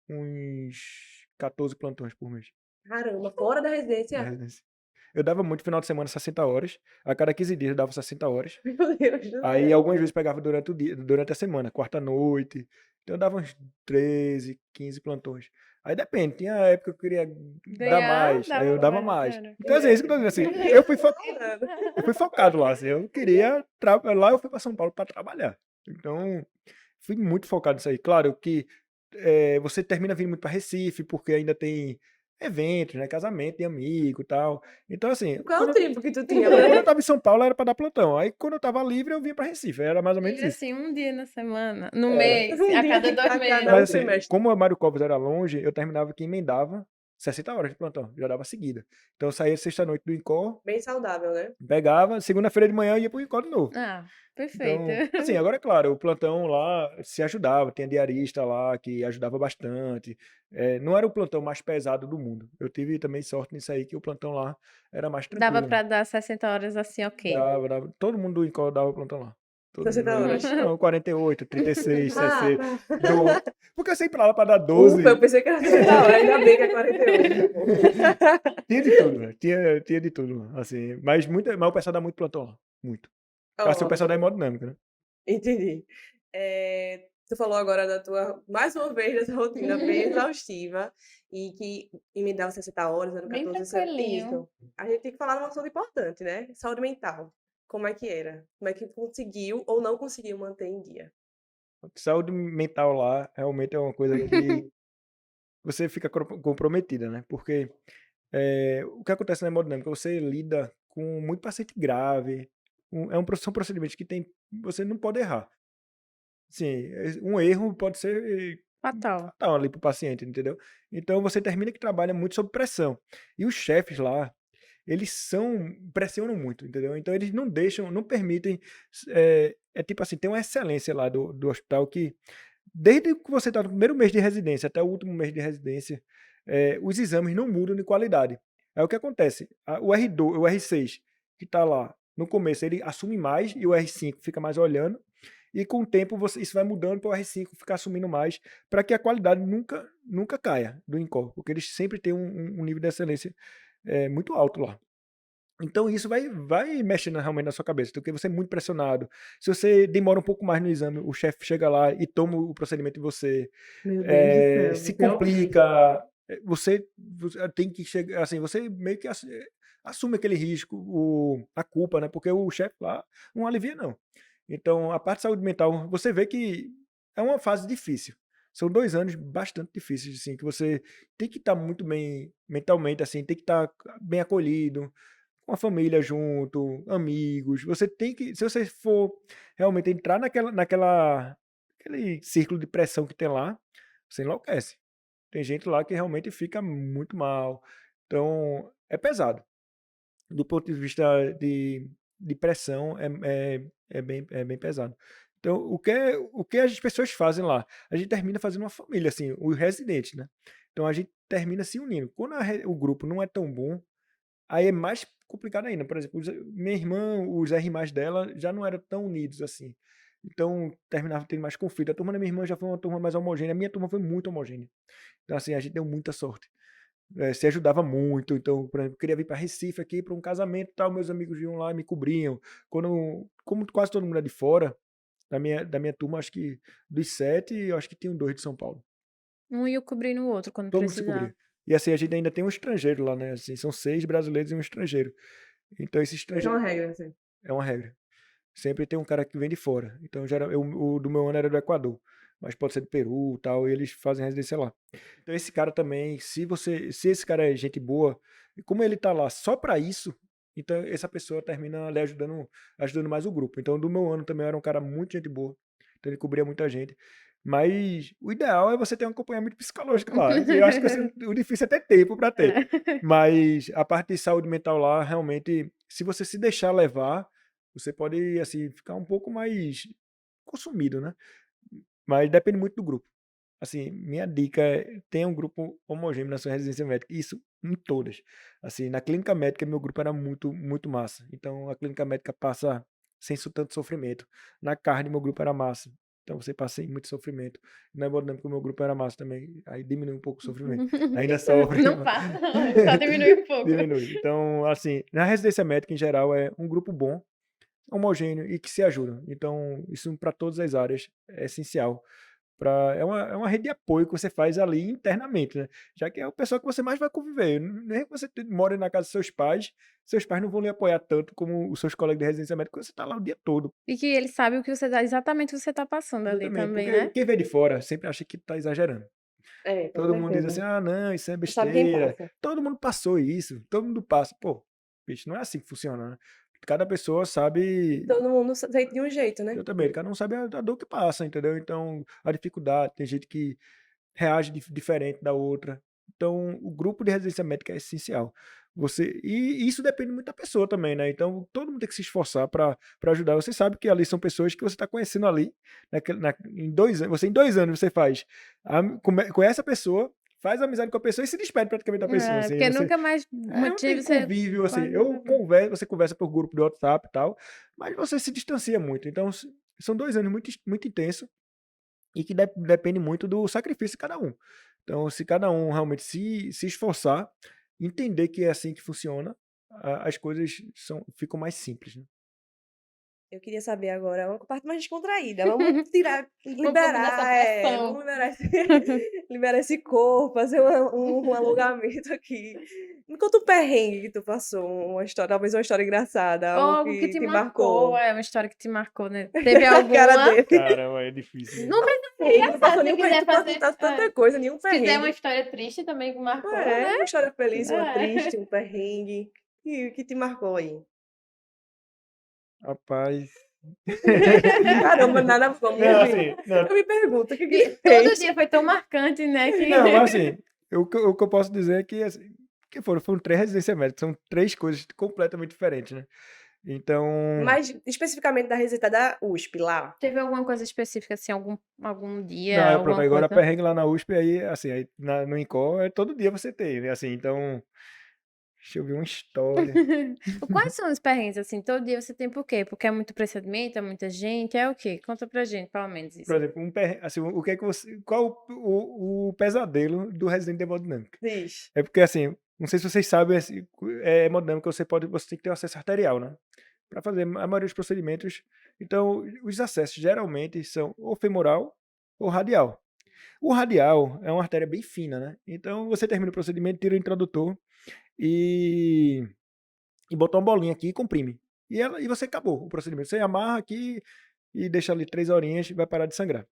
uns 14 plantões por mês Caramba, fora da na residência. residência. Eu dava muito final de semana 60 horas. A cada 15 dias eu dava 60 horas. Meu Deus do Aí céu. algumas vezes pegava durante o dia, durante a semana, quarta-noite. Então eu dava uns 13, 15 plantões. Aí depende, tinha época que eu queria dar Ganhar, mais, aí dava eu dava mais, mais. era. Então, assim, é isso que eu tô dizendo, assim, eu fui focado lá, assim, eu queria, lá eu fui para São Paulo para trabalhar. Então, fui muito focado nisso aí. Claro que você termina vindo muito para Recife, porque ainda tem eventos, né, casamento de amigo e tal. Então, assim, Qual é o quando tempo que tu tinha quando eu pra... tava em São Paulo era para dar plantão. Aí quando eu tava livre eu vinha para Recife. Era mais ou menos Livre isso. assim, um dia na semana, no Era. mês, Um a dia cada 2 a cada Mas um meses. assim, trimestre. como a Mário Covas era longe, eu terminava que emendava 60 horas de plantão. Já dava seguida. Então eu saía sexta-noite do Incor, Bem saudável, né? pegava, segunda-feira de manhã ia pro Incor de novo. Ah, perfeito. Então, assim, agora é claro, o plantão lá se ajudava, tinha diarista lá que ajudava bastante. Não era o plantão mais pesado do mundo. Eu tive também sorte nisso aí, que o plantão lá era mais Dava tranquilo, né? pra dar 60 horas assim, ok. Dava. Todo mundo do Incor dava plantão lá. Todo 60 mundo. horas. Não, 48, 36, Ah, 60. tá. Porque eu sempre pra lá pra dar Ufa, eu 12. pensei que era 60 horas, ainda bem que é 48. Tinha de tudo, velho. Tinha de tudo, assim. Mas o pessoal dá muito plantão lá. Muito. Assim, o pessoal da Ótimo, hemodinâmica, né? entendi. Tu falou agora da tua, mais uma vez, dessa rotina bem exaustiva e que emendava 60 horas, ano Bem 14, tranquilinho. isso. A gente tem que falar de um assunto importante, né? Saúde mental. Como é que era? Como é que conseguiu ou não conseguiu manter em dia? Saúde mental lá realmente é uma coisa que você fica comprometida, né? Porque o que acontece na hemodinâmica, você lida com muito paciente grave. São procedimentos que você não pode errar. Sim, um erro pode ser Fatal. fatal ali para o paciente, entendeu? Então você termina que trabalha muito sob pressão. E os chefes lá, eles pressionam muito, entendeu? Então eles não deixam, não permitem. É tipo assim, tem uma excelência lá do hospital que, desde que você está no primeiro mês de residência até o último mês de residência, os exames não mudam de qualidade. Aí o que acontece? O R2, o R6, que está lá no começo, ele assume mais e o R5 fica mais olhando. E com o tempo isso vai mudando para o R5 ficar assumindo mais, para que a qualidade nunca caia do INCOR, porque eles sempre têm um nível de excelência muito alto lá. Então isso vai mexendo realmente na sua cabeça, porque você é muito pressionado. Se você demora um pouco mais no exame, o chefe chega lá e toma o procedimento de você, Meu Deus do céu, se pior coisa. complica, você tem que chegar, assim, você meio que assume aquele risco, a culpa, né? Porque o chefe lá não alivia, não. Então, a parte de saúde mental, você vê que é uma fase difícil. São 2 anos bastante difíceis, assim, que você tem que estar muito bem mentalmente, assim, tem que estar bem acolhido, com a família junto, amigos. Você tem que, se você for realmente entrar aquele círculo de pressão que tem lá, você enlouquece. Tem gente lá que realmente fica muito mal. Então, é pesado. Do ponto de vista de pressão, é bem pesado. Então, o que as pessoas fazem lá? A gente termina fazendo uma família, assim, os residentes, né? Então, a gente termina se unindo. Quando o grupo não é tão bom, aí é mais complicado ainda. Por exemplo, minha irmã, os R+ dela já não eram tão unidos assim. Então, terminava tendo mais conflito. A turma da minha irmã já foi uma turma mais homogênea. A minha turma foi muito homogênea. Então, assim, a gente deu muita sorte. Se ajudava muito. Então, por exemplo, eu queria vir para Recife aqui para um casamento e tal. Meus amigos iam lá e me cobriam. Como quase todo mundo é de fora, da minha turma, acho que dos 7, eu acho que tinham 2 de São Paulo. Um ia cobrindo o outro quando Todo mundo se precisava. cobria. E assim, a gente ainda tem um estrangeiro lá, né? Assim, são 6 brasileiros e um estrangeiro. Então, esse Isso é uma estrangeiro regra, assim. é uma regra. Sempre tem um cara que vem de fora. Então, o do meu ano era do Equador, mas pode ser do Peru e tal, e eles fazem residência lá. Então, esse cara também, se esse cara é gente boa, e como ele tá lá só para isso, então essa pessoa termina ali ajudando mais o grupo. Então, do meu ano também era um cara muito gente boa. Então, ele cobria muita gente. Mas o ideal é você ter um acompanhamento psicológico lá. Eu acho que o difícil é ter tempo para ter. É. Mas a parte de saúde mental lá, realmente, se você se deixar levar, você pode, assim, ficar um pouco mais consumido, né? Mas depende muito do grupo. Assim, minha dica é tenha um grupo homogêneo na sua residência médica. Isso em todas. Assim, na clínica médica, meu grupo era muito, muito massa. Então, a clínica médica passa sem tanto sofrimento. Na carne, meu grupo era massa. então você passa muito sofrimento. Na hemodinâmica, o meu grupo era massa também, aí diminui um pouco o sofrimento. Ainda sofre, Não passa, só diminui um pouco. diminui. Então, assim, na residência médica em geral é um grupo bom, homogêneo e que se ajudam. Então, isso para todas as áreas é essencial. É uma rede de apoio que você faz ali internamente, né? Já que é o pessoal que você mais vai conviver. Nem que você mora na casa dos seus pais não vão lhe apoiar tanto como os seus colegas de residência médica, porque você está lá o dia todo. E que ele sabe o que você tá, exatamente o que você tá passando ali Exatamente, também, porque né? quem vê de fora sempre acha que está exagerando. É, com Todo mundo diz assim, certeza. ah, não, isso é Não sabe quem besteira. passa. Todo mundo passou isso, todo mundo passa. Pô, bicho, não é assim que funciona, né? Cada pessoa sabe. Todo mundo sente de um jeito, né? Eu também, cada um sabe a dor que passa, entendeu? Então, a dificuldade, tem gente que reage diferente da outra. Então, o grupo de residência médica é essencial. E isso depende muito da pessoa também, né? Então, todo mundo tem que se esforçar para ajudar. Você sabe que ali são pessoas que você está conhecendo ali, em 2 anos. Você, em 2 anos, você conhece a pessoa, faz amizade com a pessoa e se despede praticamente da pessoa. Assim, Porque nunca mais não tem motivo você convívio, assim. pode. Você conversa por grupo de WhatsApp e tal, mas você se distancia muito. Então, são 2 anos muito, muito intensos e que depende muito do sacrifício de cada um. Então, se cada um realmente se esforçar, entender que é assim que funciona, as coisas ficam mais simples, né? Eu queria saber agora uma parte mais descontraída. Vamos tirar, Um pouco dessa liberar, pressão. vamos liberar esse corpo, fazer um alongamento aqui. Me conta um perrengue que tu passou, uma história, talvez uma história engraçada, Ou algo algo que que te te marcou, marcou. uma história que te marcou, né? Teve A cara alguma? dele. Caramba, é difícil, né? Não precisa ser Não passou engraçado, se nenhum quiser perrengue, tu pode fazer. contar tanta coisa, nenhum Se quiser uma perrengue. história triste também que marcou, É, né? uma história feliz, uma É. triste, um perrengue. Que te marcou aí? Rapaz. Caramba, nada, vamos Não, ouvir. assim, não, Eu me pergunto, o que E ele todo fez? dia foi tão marcante, né? Que... não, mas assim, o que eu posso dizer é que, assim, que foram 3 residências médicas, são 3 coisas completamente diferentes, né? Então, Mas especificamente da receita da USP lá. Teve alguma coisa específica, assim, algum dia, não, pronto, alguma agora coisa? perrengue lá na USP, aí, assim, aí no INCOR, todo dia você tem, né? Assim, então, deixa eu ver uma história. Quais são os perrengues, assim? Todo dia você tem por quê? Porque é muito procedimento, é muita gente, é o quê? Conta pra gente, pelo menos Por isso. exemplo, assim, o que é que qual o pesadelo do residente de hemodinâmica? Diz. É porque, assim, não sei se vocês sabem, assim, hemodinâmica você tem que ter um acesso arterial, né? Para fazer a maioria dos procedimentos. Então, os acessos geralmente são ou femoral ou radial. O radial é uma artéria bem fina, né? Então, você termina o procedimento, tira o introdutor e, e bota uma bolinha aqui e comprime. E você acabou o procedimento. Você amarra aqui e deixa ali 3 horinhas e vai parar de sangrar.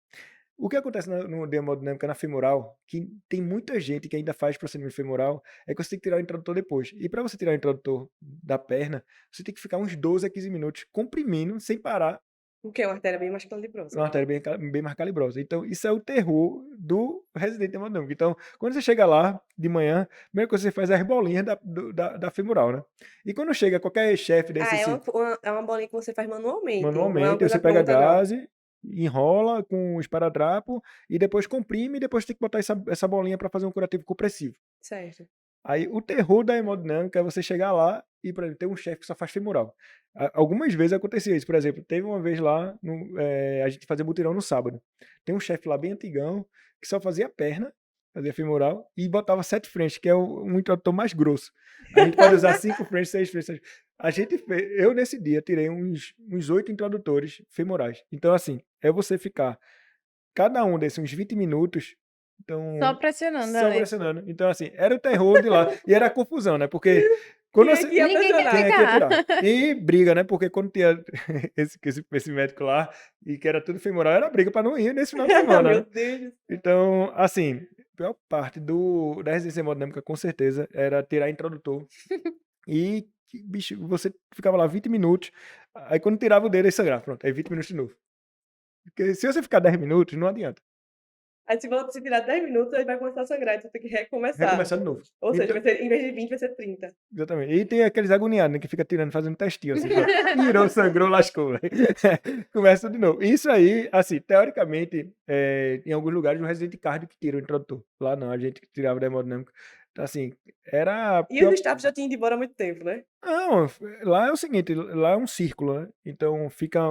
O que acontece no de hemodinâmica na femoral, que tem muita gente que ainda faz procedimento femoral, é que você tem que tirar o introdutor depois. E para você tirar o introdutor da perna, você tem que ficar uns 12 a 15 minutos comprimindo, sem parar, Porque é uma artéria bem mais calibrosa. uma artéria bem mais calibrosa. Então, isso é o terror do residente hemodinâmico. Então, quando você chega lá de manhã, a primeira coisa que você faz é as bolinhas da femoral, né? E quando chega qualquer chefe desse Ah, é assim, é uma bolinha que você faz manualmente, não é uma manualmente, coisa você pega pronta, não. gás, enrola com o esparadrapo e depois comprime e depois tem que botar essa bolinha para fazer um curativo compressivo. Certo. Aí o terror da hemodinâmica é você chegar lá e, por exemplo, tem um chefe que só faz femoral. Algumas vezes acontecia isso. Por exemplo, teve uma vez lá, a gente fazia mutirão no sábado. Tem um chefe lá bem antigão que só fazia perna, fazia femoral e botava 7 frentes, que é um introdutor mais grosso. A gente pode usar 5 frentes, 6 frentes. Eu nesse dia tirei uns 8 introdutores femorais. Então, assim, é você ficar cada um desses uns 20 minutos. Então, Só pressionando só ali. pressionando. Então, assim, era o terror de lá. E era a confusão, né? Porque quando Quem é você. que ia Ninguém quer pressionar? Quem é que ia ficar. tirar? E briga, né? Porque quando tinha esse médico lá, e que era tudo femoral, era briga pra não ir nesse final de semana, Meu né? Deus do céu. Então, assim, a pior parte da residência hemodinâmica, com certeza, era tirar introdutor. E, bicho, você ficava lá 20 minutos, aí quando tirava o dedo, aí sangrava. Pronto, aí 20 minutos de novo. Porque se você ficar 10 minutos, não adianta. Aí se tirar 10 minutos, aí vai começar a sangrar, então tem que recomeçar. Recomeçar de novo. Ou seja, Então, vai ser, em vez de 20, vai ser 30. exatamente. E tem aqueles agoniados, né, que fica tirando, fazendo testinho, assim, pronto. Tirou, sangrou, lascou. Começa de novo. Isso aí, assim, teoricamente, em alguns lugares, o residente cardio que tira o introdutor. Lá não, a gente que tirava da hemodinâmica. Assim, era E os pior. staff já tinham ido embora há muito tempo, né? Não, lá é o seguinte, lá é um círculo, né? Então fica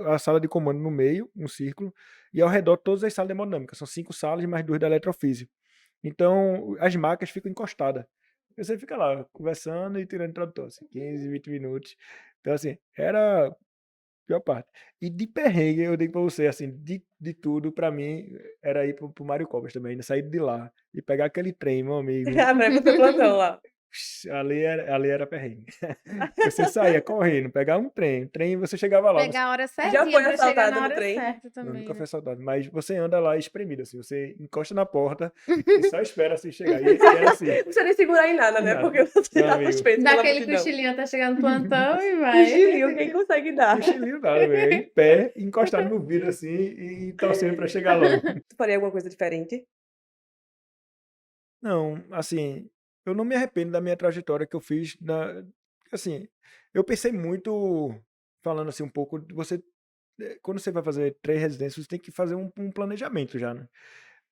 a sala de comando no meio, um círculo, e ao redor todas as salas de hemodinâmica. São 5 salas e mais 2 da eletrofísio. Então as macas ficam encostadas. Você fica lá conversando e tirando tradutor, assim, 15, 20 minutos. Então, assim, era a pior parte. E de perrengue, eu digo pra você, assim, de tudo, pra mim, era ir pro Mário Covas também, né? Sair de lá e pegar aquele trem, meu amigo. Ah, vai pro teu plantão lá. Ali era perrengue. Você saía correndo, pegava um trem você chegava lá, Pegar a hora Já certinha foi pra chegar assaltado na no hora trem? certa eu também, nunca fui né? assaltado, mas você anda lá espremido, assim, você encosta na porta e só espera assim chegar. E era assim, Não precisa nem segurar em nada, né? nada. Porque você Meu tá amigo, suspeito Dá pela aquele multidão. cochilinho até chegar no plantão e vai. Cochilinho, quem consegue dar? cochilinho nada, velho. Em pé, encostado no vidro assim e torcendo pra chegar logo. Tu faria alguma coisa diferente? Não, assim, eu não me arrependo da minha trajetória que eu fiz assim, eu pensei muito, falando assim um pouco, quando você vai fazer 3 residências, você tem que fazer um planejamento já, né?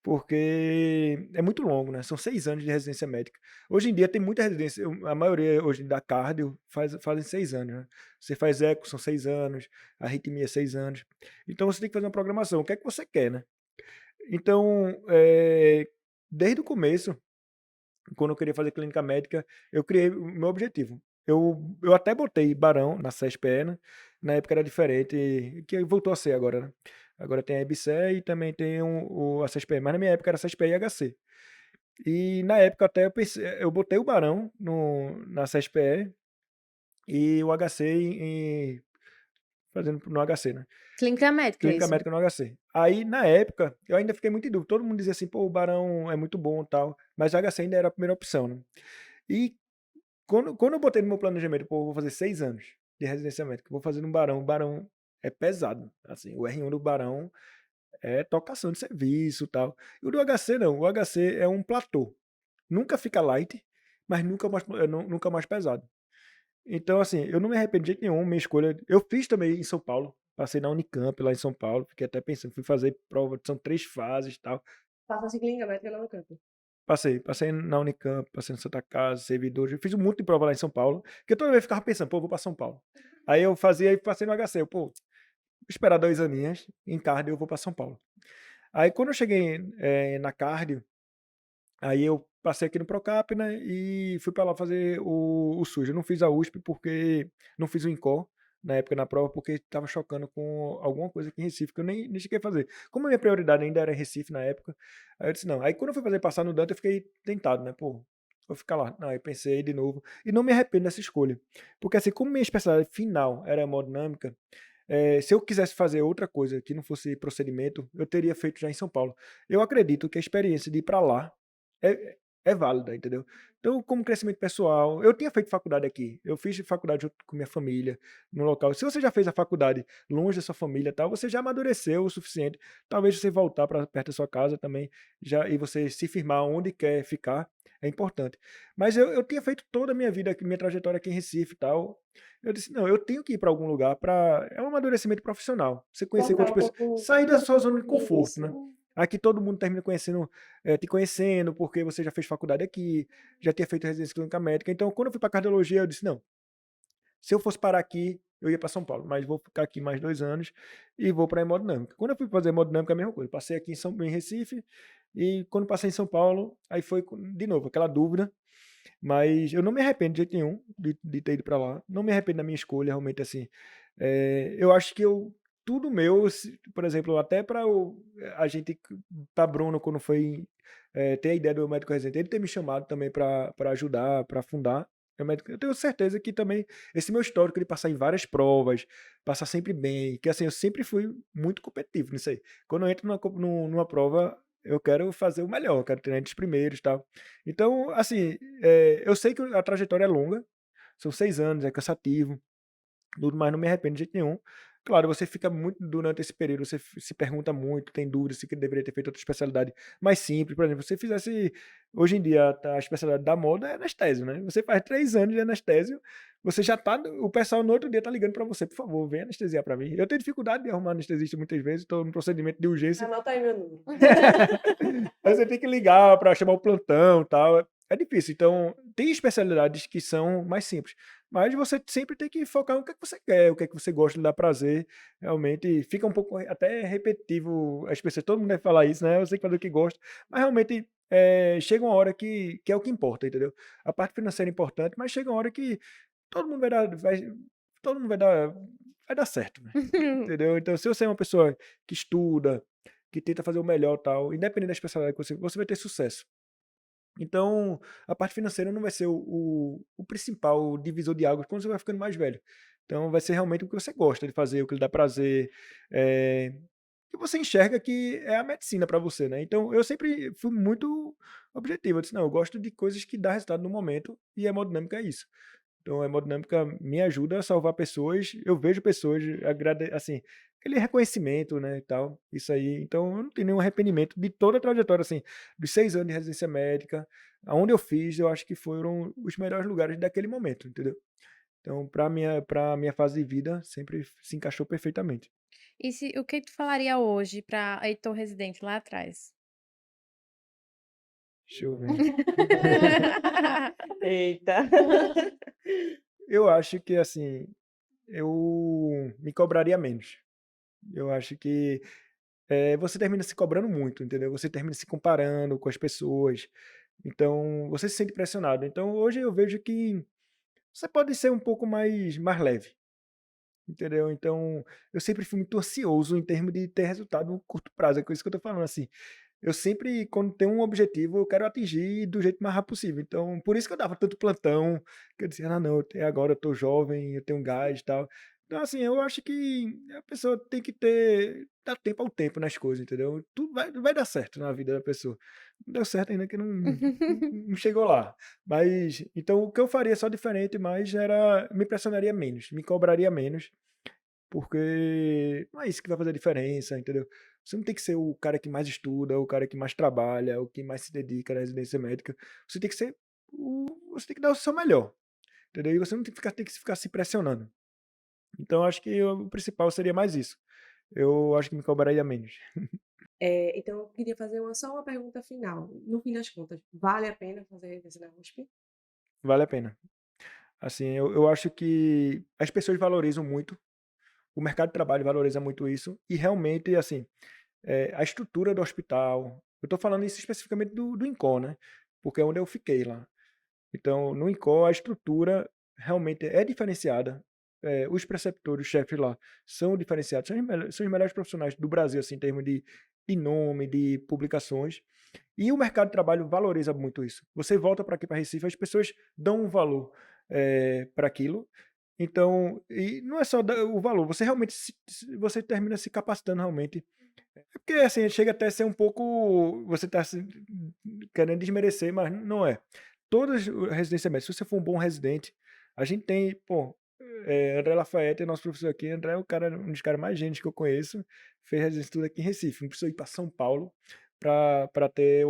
Porque é muito longo, né? São 6 anos de residência médica. Hoje em dia tem muita residência, a maioria hoje da cardio fazem 6 anos, né? Você faz eco, são 6 anos, arritmia 6 anos. Então você tem que fazer uma programação. O que é que você quer, né? Então, desde o começo, quando eu queria fazer clínica médica, eu criei o meu objetivo. Eu até botei Barão na CESPE, né? Na época era diferente, que voltou a ser agora, né? Agora tem a EBSE e também tem a CESPE, mas na minha época era CESPE e HC. E na época até eu botei o Barão na CESPE e o HC fazendo no HC, né? Clínica médica, Clínica isso. médica no HC. Aí, na época, eu ainda fiquei muito em dúvida. Todo mundo dizia assim, pô, o Barão é muito bom e tal, mas o HC ainda era a primeira opção, né? E quando eu botei no meu planejamento, pô, eu vou fazer 6 anos de residência médica, vou fazer no Barão, o Barão é pesado, assim, o R1 do Barão é tocação de serviço e tal. E o do HC não, o HC é um platô. Nunca fica light, mas nunca mais pesado. Então, assim, eu não me arrependo de jeito nenhum, minha escolha. Eu fiz também em São Paulo, passei na Unicamp lá em São Paulo, fiquei até pensando, fui fazer prova, são 3 fases e tal. Faça-se clínica médica na Unicamp. Passei na Unicamp, passei na Santa Casa, servidores, eu fiz um monte de prova lá em São Paulo, que toda vez eu ficava pensando, pô, eu vou pra São Paulo. Aí eu fazia e passei no HC, eu, pô, vou esperar 2 aninhos, em cardio eu vou pra São Paulo. Aí quando eu cheguei na cardio, aí eu passei aqui no Procap, né, e fui pra lá fazer o SUS. Eu não fiz a USP porque não fiz o INCOR na época na prova, porque estava chocando com alguma coisa aqui em Recife, que eu nem cheguei a fazer. Como a minha prioridade ainda era Recife na época, aí eu disse não. Aí quando eu fui fazer passar no Dante, eu fiquei tentado, né, pô, vou ficar lá. Não, aí pensei de novo, e não me arrependo dessa escolha. Porque assim, como minha especialidade final era hemodinâmica, se eu quisesse fazer outra coisa que não fosse procedimento, eu teria feito já em São Paulo. Eu acredito que a experiência de ir para lá é válida, entendeu? Então, como crescimento pessoal, eu tinha feito faculdade aqui. Eu fiz faculdade junto com minha família, no local. Se você já fez a faculdade longe da sua família, e tal, você já amadureceu o suficiente. Talvez você voltar para perto da sua casa também, e você se firmar onde quer ficar, é importante. Mas eu tinha feito toda a minha vida, minha trajetória aqui em Recife e tal. Eu disse, não, eu tenho que ir para algum lugar para. É um amadurecimento profissional. Você conhecer Focar outras um pessoas. pouco Sair da sua zona de conforto, né? nisso. Aqui todo mundo termina te conhecendo, porque você já fez faculdade aqui, já tinha feito residência clínica médica. Então, quando eu fui para cardiologia, eu disse, não, se eu fosse parar aqui, eu ia para São Paulo, mas vou ficar aqui mais 2 anos e vou para hemodinâmica. Quando eu fui fazer hemodinâmica, a mesma coisa. Passei aqui em Recife e quando passei em São Paulo, aí foi de novo aquela dúvida, mas eu não me arrependo de jeito nenhum de ter ido para lá. Não me arrependo da minha escolha, realmente, assim. Eu acho que tudo meu, por exemplo, até para a gente, para Bruno, quando foi ter a ideia do médico residente, ele ter me chamado também para ajudar, para fundar. Eu tenho certeza que também esse meu histórico de passar em várias provas, passar sempre bem, que assim, eu sempre fui muito competitivo nisso aí. Quando eu entro numa prova, eu quero fazer o melhor, eu quero treinar entre os primeiros e tal. Então, assim, eu sei que a trajetória é longa, são 6 anos, é cansativo, tudo, mas não me arrependo de jeito nenhum. Claro, você fica muito durante esse período, você se pergunta muito, tem dúvidas se que deveria ter feito outra especialidade mais simples. Por exemplo, se você fizesse. Hoje em dia, a especialidade da moda é anestésio, né? Você faz 3 anos de anestésio, você já tá. O pessoal no outro dia tá ligando para você, por favor, vem anestesiar para mim. Eu tenho dificuldade de arrumar anestesista muitas vezes, estou no procedimento de urgência. Anota aí meu número. Aí você tem que ligar para chamar o plantão e tal. é difícil. Então, tem especialidades que são mais simples, mas você sempre tem que focar no que é que você quer, o que é que você gosta, lhe dá prazer. Realmente fica um pouco até repetitivo as pessoas, todo mundo deve falar isso, né? Eu sei que fazer o que gosta, mas realmente chega uma hora que é o que importa, entendeu? A parte financeira é importante, mas chega uma hora que todo mundo vai dar, todo mundo vai dar certo, né? Entendeu? Então, se você é uma pessoa que estuda, que tenta fazer o melhor, tal, independente da especialidade que você vai ter sucesso. Então, a parte financeira não vai ser o principal divisor de águas quando você vai ficando mais velho. Então, vai ser realmente o que você gosta de fazer, o que lhe dá prazer, que você enxerga que é a medicina para você, né? Então, eu sempre fui muito objetivo. Eu disse, não, eu gosto de coisas que dá resultado no momento e a hemodinâmica é isso. Então, a hemodinâmica me ajuda a salvar pessoas. Eu vejo pessoas, assim, aquele reconhecimento, né, e tal, isso aí. Então, eu não tenho nenhum arrependimento de toda a trajetória, assim, dos 6 anos de residência médica, aonde eu fiz, eu acho que foram os melhores lugares daquele momento, entendeu? Então, para minha fase de vida, sempre se encaixou perfeitamente. E o que tu falaria hoje pra Heitor residente lá atrás? Deixa eu ver. Eita. Eu acho que, assim, eu me cobraria menos. Eu acho que você termina se cobrando muito, entendeu? Você termina se comparando com as pessoas, então você se sente pressionado. Então hoje eu vejo que você pode ser um pouco mais leve, entendeu? Então eu sempre fui muito ansioso em termos de ter resultado no curto prazo, é com isso que eu tô falando, assim. Eu sempre, quando tenho um objetivo, eu quero atingir do jeito mais rápido possível. Então, por isso que eu dava tanto plantão, que eu dizia, ah, não, agora eu tô jovem, eu tenho gás e tal. Então, assim, eu acho que a pessoa tem que dar tempo ao tempo nas coisas, entendeu? Tudo vai dar certo na vida da pessoa. Não deu certo ainda que não chegou lá. Mas, então, o que eu faria só diferente mais era, me pressionaria menos, me cobraria menos, porque não é isso que vai fazer a diferença, entendeu? Você não tem que ser o cara que mais estuda, o cara que mais trabalha, o que mais se dedica na residência médica. Você tem que ser você tem que dar o seu melhor, entendeu? E você não tem que ficar se pressionando. Então acho que o principal seria mais isso. Eu acho que me cobraria menos. Então eu queria fazer só uma pergunta final. No fim das contas, vale a pena fazer residência na USP? Vale a pena. Assim, eu acho que as pessoas valorizam muito, o mercado de trabalho valoriza muito isso, e realmente, assim, a estrutura do hospital, eu estou falando isso especificamente do INCOR, né? Porque é onde eu fiquei lá. Então, no INCOR, a estrutura realmente é diferenciada. Os preceptores, os chefes lá, são diferenciados, são os melhores profissionais do Brasil, assim, em termos de nome, de publicações. E o mercado de trabalho valoriza muito isso. Você volta para aqui, para Recife, as pessoas dão um valor para aquilo. Então, e não é só o valor, você realmente você termina se capacitando realmente. É porque assim, chega até a ser um pouco. Você está querendo desmerecer, mas não é. Todas as residências médicas, se você for um bom residente, a gente tem, pô, André Lafayette é nosso professor aqui. André é um dos caras mais gênios que eu conheço. Fez residência tudo aqui em Recife. Não precisou ir para São Paulo para ter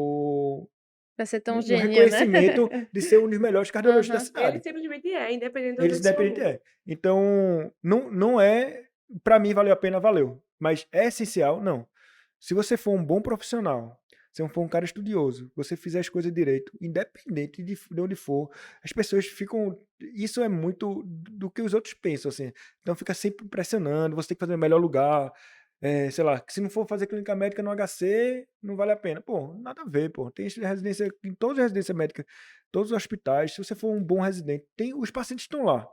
Pra ser tão um gênio, né? reconhecimento de ser um dos melhores cardiologistas da Aham. Ele cidade. simplesmente é, independente de onde Ele ele se independente formou. é. Então, não é, para mim valeu a pena, valeu. Mas é essencial? Não. Se você for um bom profissional, se for um cara estudioso, você fizer as coisas direito, independente de onde for, as pessoas ficam. Isso é muito do que os outros pensam, assim. Então fica sempre pressionando, você tem que fazer no melhor lugar. Sei lá, que se não for fazer clínica médica no HC, não vale a pena. Pô, nada a ver, pô. Tem residência em todas as residências médicas, todos os hospitais. Se você for um bom residente, os pacientes estão lá.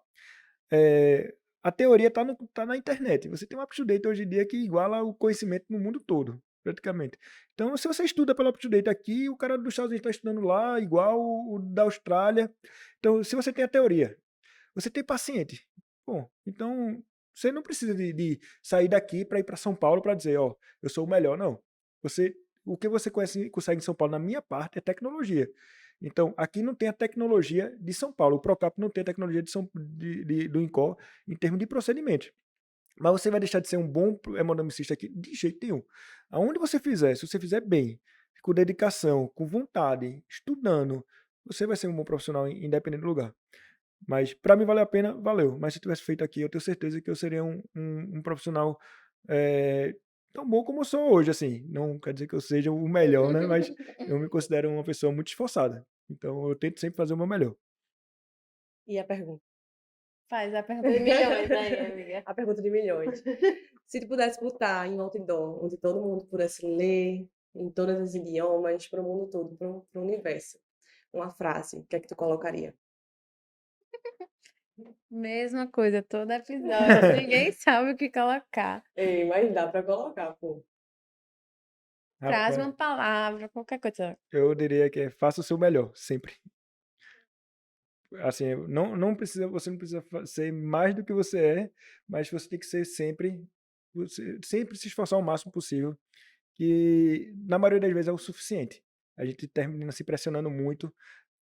A teoria tá na internet. Você tem um UpToDate hoje em dia que iguala o conhecimento no mundo todo, praticamente. Então, se você estuda pelo UpToDate aqui, o cara dos Estados Unidos está estudando lá, igual o da Austrália. Então, se você tem a teoria, você tem paciente. Bom, então você não precisa de sair daqui para ir para São Paulo para dizer, ó, eu sou o melhor. Não. O que você consegue em São Paulo, na minha parte, é tecnologia. Então, aqui não tem a tecnologia de São Paulo. O Procap não tem a tecnologia do INCOR em termos de procedimento. Mas você vai deixar de ser um bom hemodinamicista aqui? De jeito nenhum. Aonde você fizer, se você fizer bem, com dedicação, com vontade, estudando, você vai ser um bom profissional independente do lugar. Mas para mim valeu a pena, valeu. Mas se tivesse feito aqui, eu tenho certeza que eu seria um profissional tão bom como eu sou hoje, assim. Não quer dizer que eu seja o melhor, né? Mas eu me considero uma pessoa muito esforçada. Então eu tento sempre fazer o meu melhor. E a pergunta? Faz a pergunta de milhões aí, amiga. A pergunta de milhões. Se tu pudesse botar em outdoor, onde todo mundo pudesse ler, em todos os idiomas, para o mundo todo, para o universo, uma frase, o que é que tu colocaria? Mesma coisa, todo episódio. Ninguém sabe o que colocar. Ei, mas dá para colocar, pô. Traz Rapaz, uma palavra, qualquer coisa. eu diria que é faça o seu melhor, sempre. Assim, você não precisa ser mais do que você é, mas você tem que ser sempre, você sempre se esforçar o máximo possível, que na maioria das vezes é o suficiente. A gente termina se pressionando muito,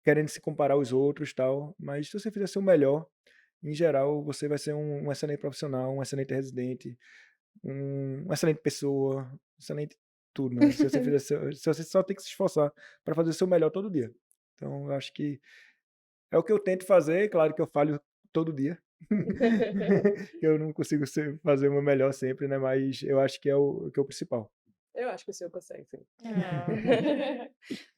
querendo se comparar aos outros, tal, mas se você fizer seu melhor, em geral, você vai ser um excelente profissional, um excelente residente, uma excelente pessoa, excelente tudo, né? Se você só tem que se esforçar para fazer o seu melhor todo dia. Então, eu acho que é o que eu tento fazer, claro que eu falho todo dia. Que eu não consigo fazer o meu melhor sempre, né? Mas eu acho que é o principal. Eu acho que o senhor consegue, sim. Ah,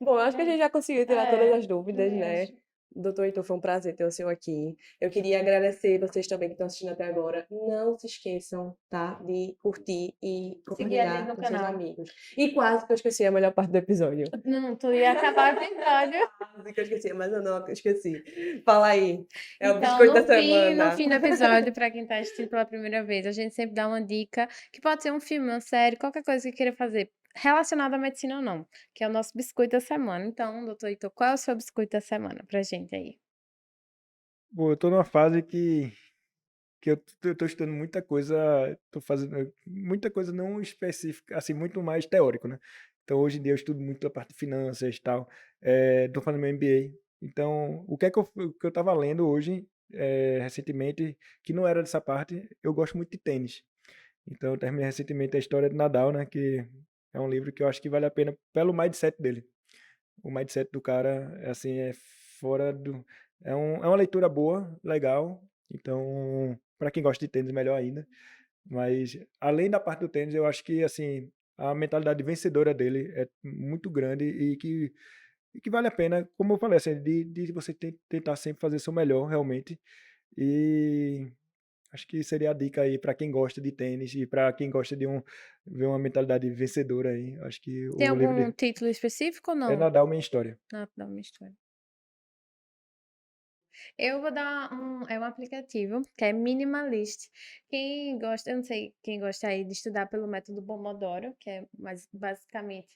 Bom, eu acho que a gente já conseguiu tirar todas as dúvidas, também né? acho. Doutor Heitor, foi um prazer ter o senhor aqui. Eu queria agradecer vocês também que estão assistindo até agora. Não se esqueçam, tá? De curtir e Seguir a gente compartilhar no com seus canal. amigos. E quase que eu esqueci a melhor parte do episódio. Não, tu ia acabar o episódio. Quase que eu esqueci, mas eu não esqueci. Fala aí. É o Então, biscoito da no semana. fim do episódio, para quem tá assistindo pela primeira vez, a gente sempre dá uma dica, que pode ser um filme, uma série, qualquer coisa que queira fazer, relacionada à medicina ou não, que é o nosso biscoito da semana. Então, doutor Heitor, qual é o seu biscoito da semana pra gente aí? Pô, eu tô numa fase que eu tô estudando muita coisa, tô fazendo muita coisa não específica, assim, muito mais teórico, né? Então, hoje em dia eu estudo muito a parte de finanças e tal, tô fazendo meu MBA. Então, o que eu tava lendo hoje, recentemente, que não era dessa parte, eu gosto muito de tênis. Então, eu terminei recentemente a história de Nadal, né? Que é um livro que eu acho que vale a pena pelo mindset dele. O mindset do cara, assim, é fora do. É uma leitura boa, legal. Então, para quem gosta de tênis, melhor ainda. Mas, além da parte do tênis, eu acho que, assim, a mentalidade vencedora dele é muito grande e que vale a pena, como eu falei, assim, de você tentar sempre fazer seu melhor, realmente. E acho que seria a dica aí para quem gosta de tênis e para quem gosta de ver uma mentalidade vencedora aí. Acho que Tem o livro algum título específico ou é não? Nadal, Minha História. Não, dá uma história. Eu vou dar um aplicativo que é Minimalist. Quem gosta, eu não sei quem gosta aí de estudar pelo método Pomodoro, que é mais basicamente,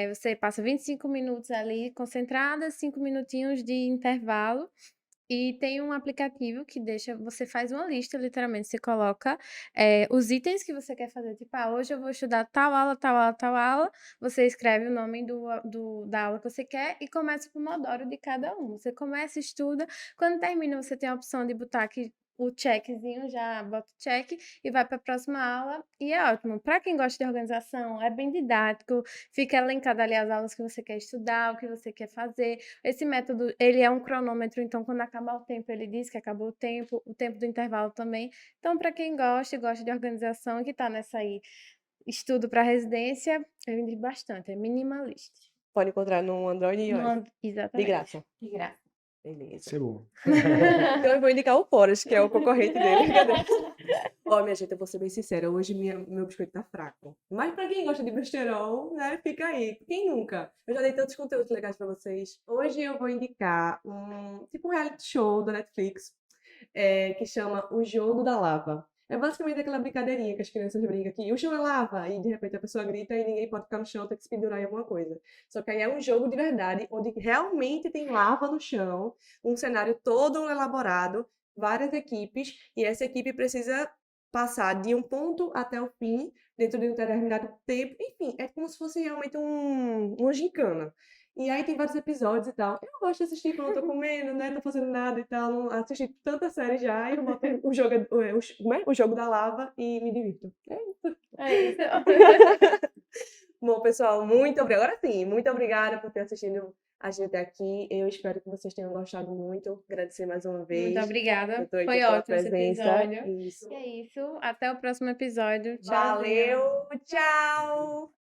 você passa 25 minutos ali concentrada, 5 minutinhos de intervalo. E tem um aplicativo que deixa, você faz uma lista, literalmente, você coloca os itens que você quer fazer. Tipo, hoje eu vou estudar tal aula, tal aula, tal aula. Você escreve o nome da aula que você quer e começa o pomodoro de cada um. Você começa, estuda. Quando termina, você tem a opção de botar aqui o checkzinho, já bota o check e vai para a próxima aula. E é ótimo. Para quem gosta de organização, é bem didático. Fica elencado ali as aulas que você quer estudar, o que você quer fazer. Esse método, ele é um cronômetro, então quando acabar o tempo, ele diz que acabou o tempo do intervalo também. Então, para quem gosta e gosta de organização e que tá nessa aí, estudo para residência, eu indico bastante, é Minimalist. Pode encontrar no Android e iOS. De Exatamente. graça. De graça. Beleza. Isso é bom. Então eu vou indicar o Forest, que é o concorrente dele. Ó, minha gente, eu vou ser bem sincera, hoje meu biscoito tá fraco. Mas pra quem gosta de besterol, né, fica aí. Quem nunca? Eu já dei tantos conteúdos legais pra vocês. Hoje eu vou indicar tipo um reality show da Netflix, que chama O Jogo da Lava. É basicamente aquela brincadeirinha que as crianças brincam aqui, o chão é lava, e de repente a pessoa grita e ninguém pode ficar no chão, tem que se pendurar em alguma coisa. Só que aí é um jogo de verdade, onde realmente tem lava no chão, um cenário todo elaborado, várias equipes, e essa equipe precisa passar de um ponto até o fim, dentro de um determinado tempo. Enfim, é como se fosse realmente uma gincana. E aí tem vários episódios e tal. Eu gosto de assistir quando eu tô comendo, né? Tô fazendo nada e tal. Não assisti tanta série já, e eu boto o jogo da lava e me divirto. É isso. É isso. Bom, pessoal, muito obrigada. Agora sim, muito obrigada por ter assistido a gente até aqui. Eu espero que vocês tenham gostado muito. Agradecer mais uma vez. Muito obrigada. Doutor Heitor, Foi pela ótimo esse presença. episódio. Isso. E é isso. Até o próximo episódio. Tchauzinho. Valeu, tchau!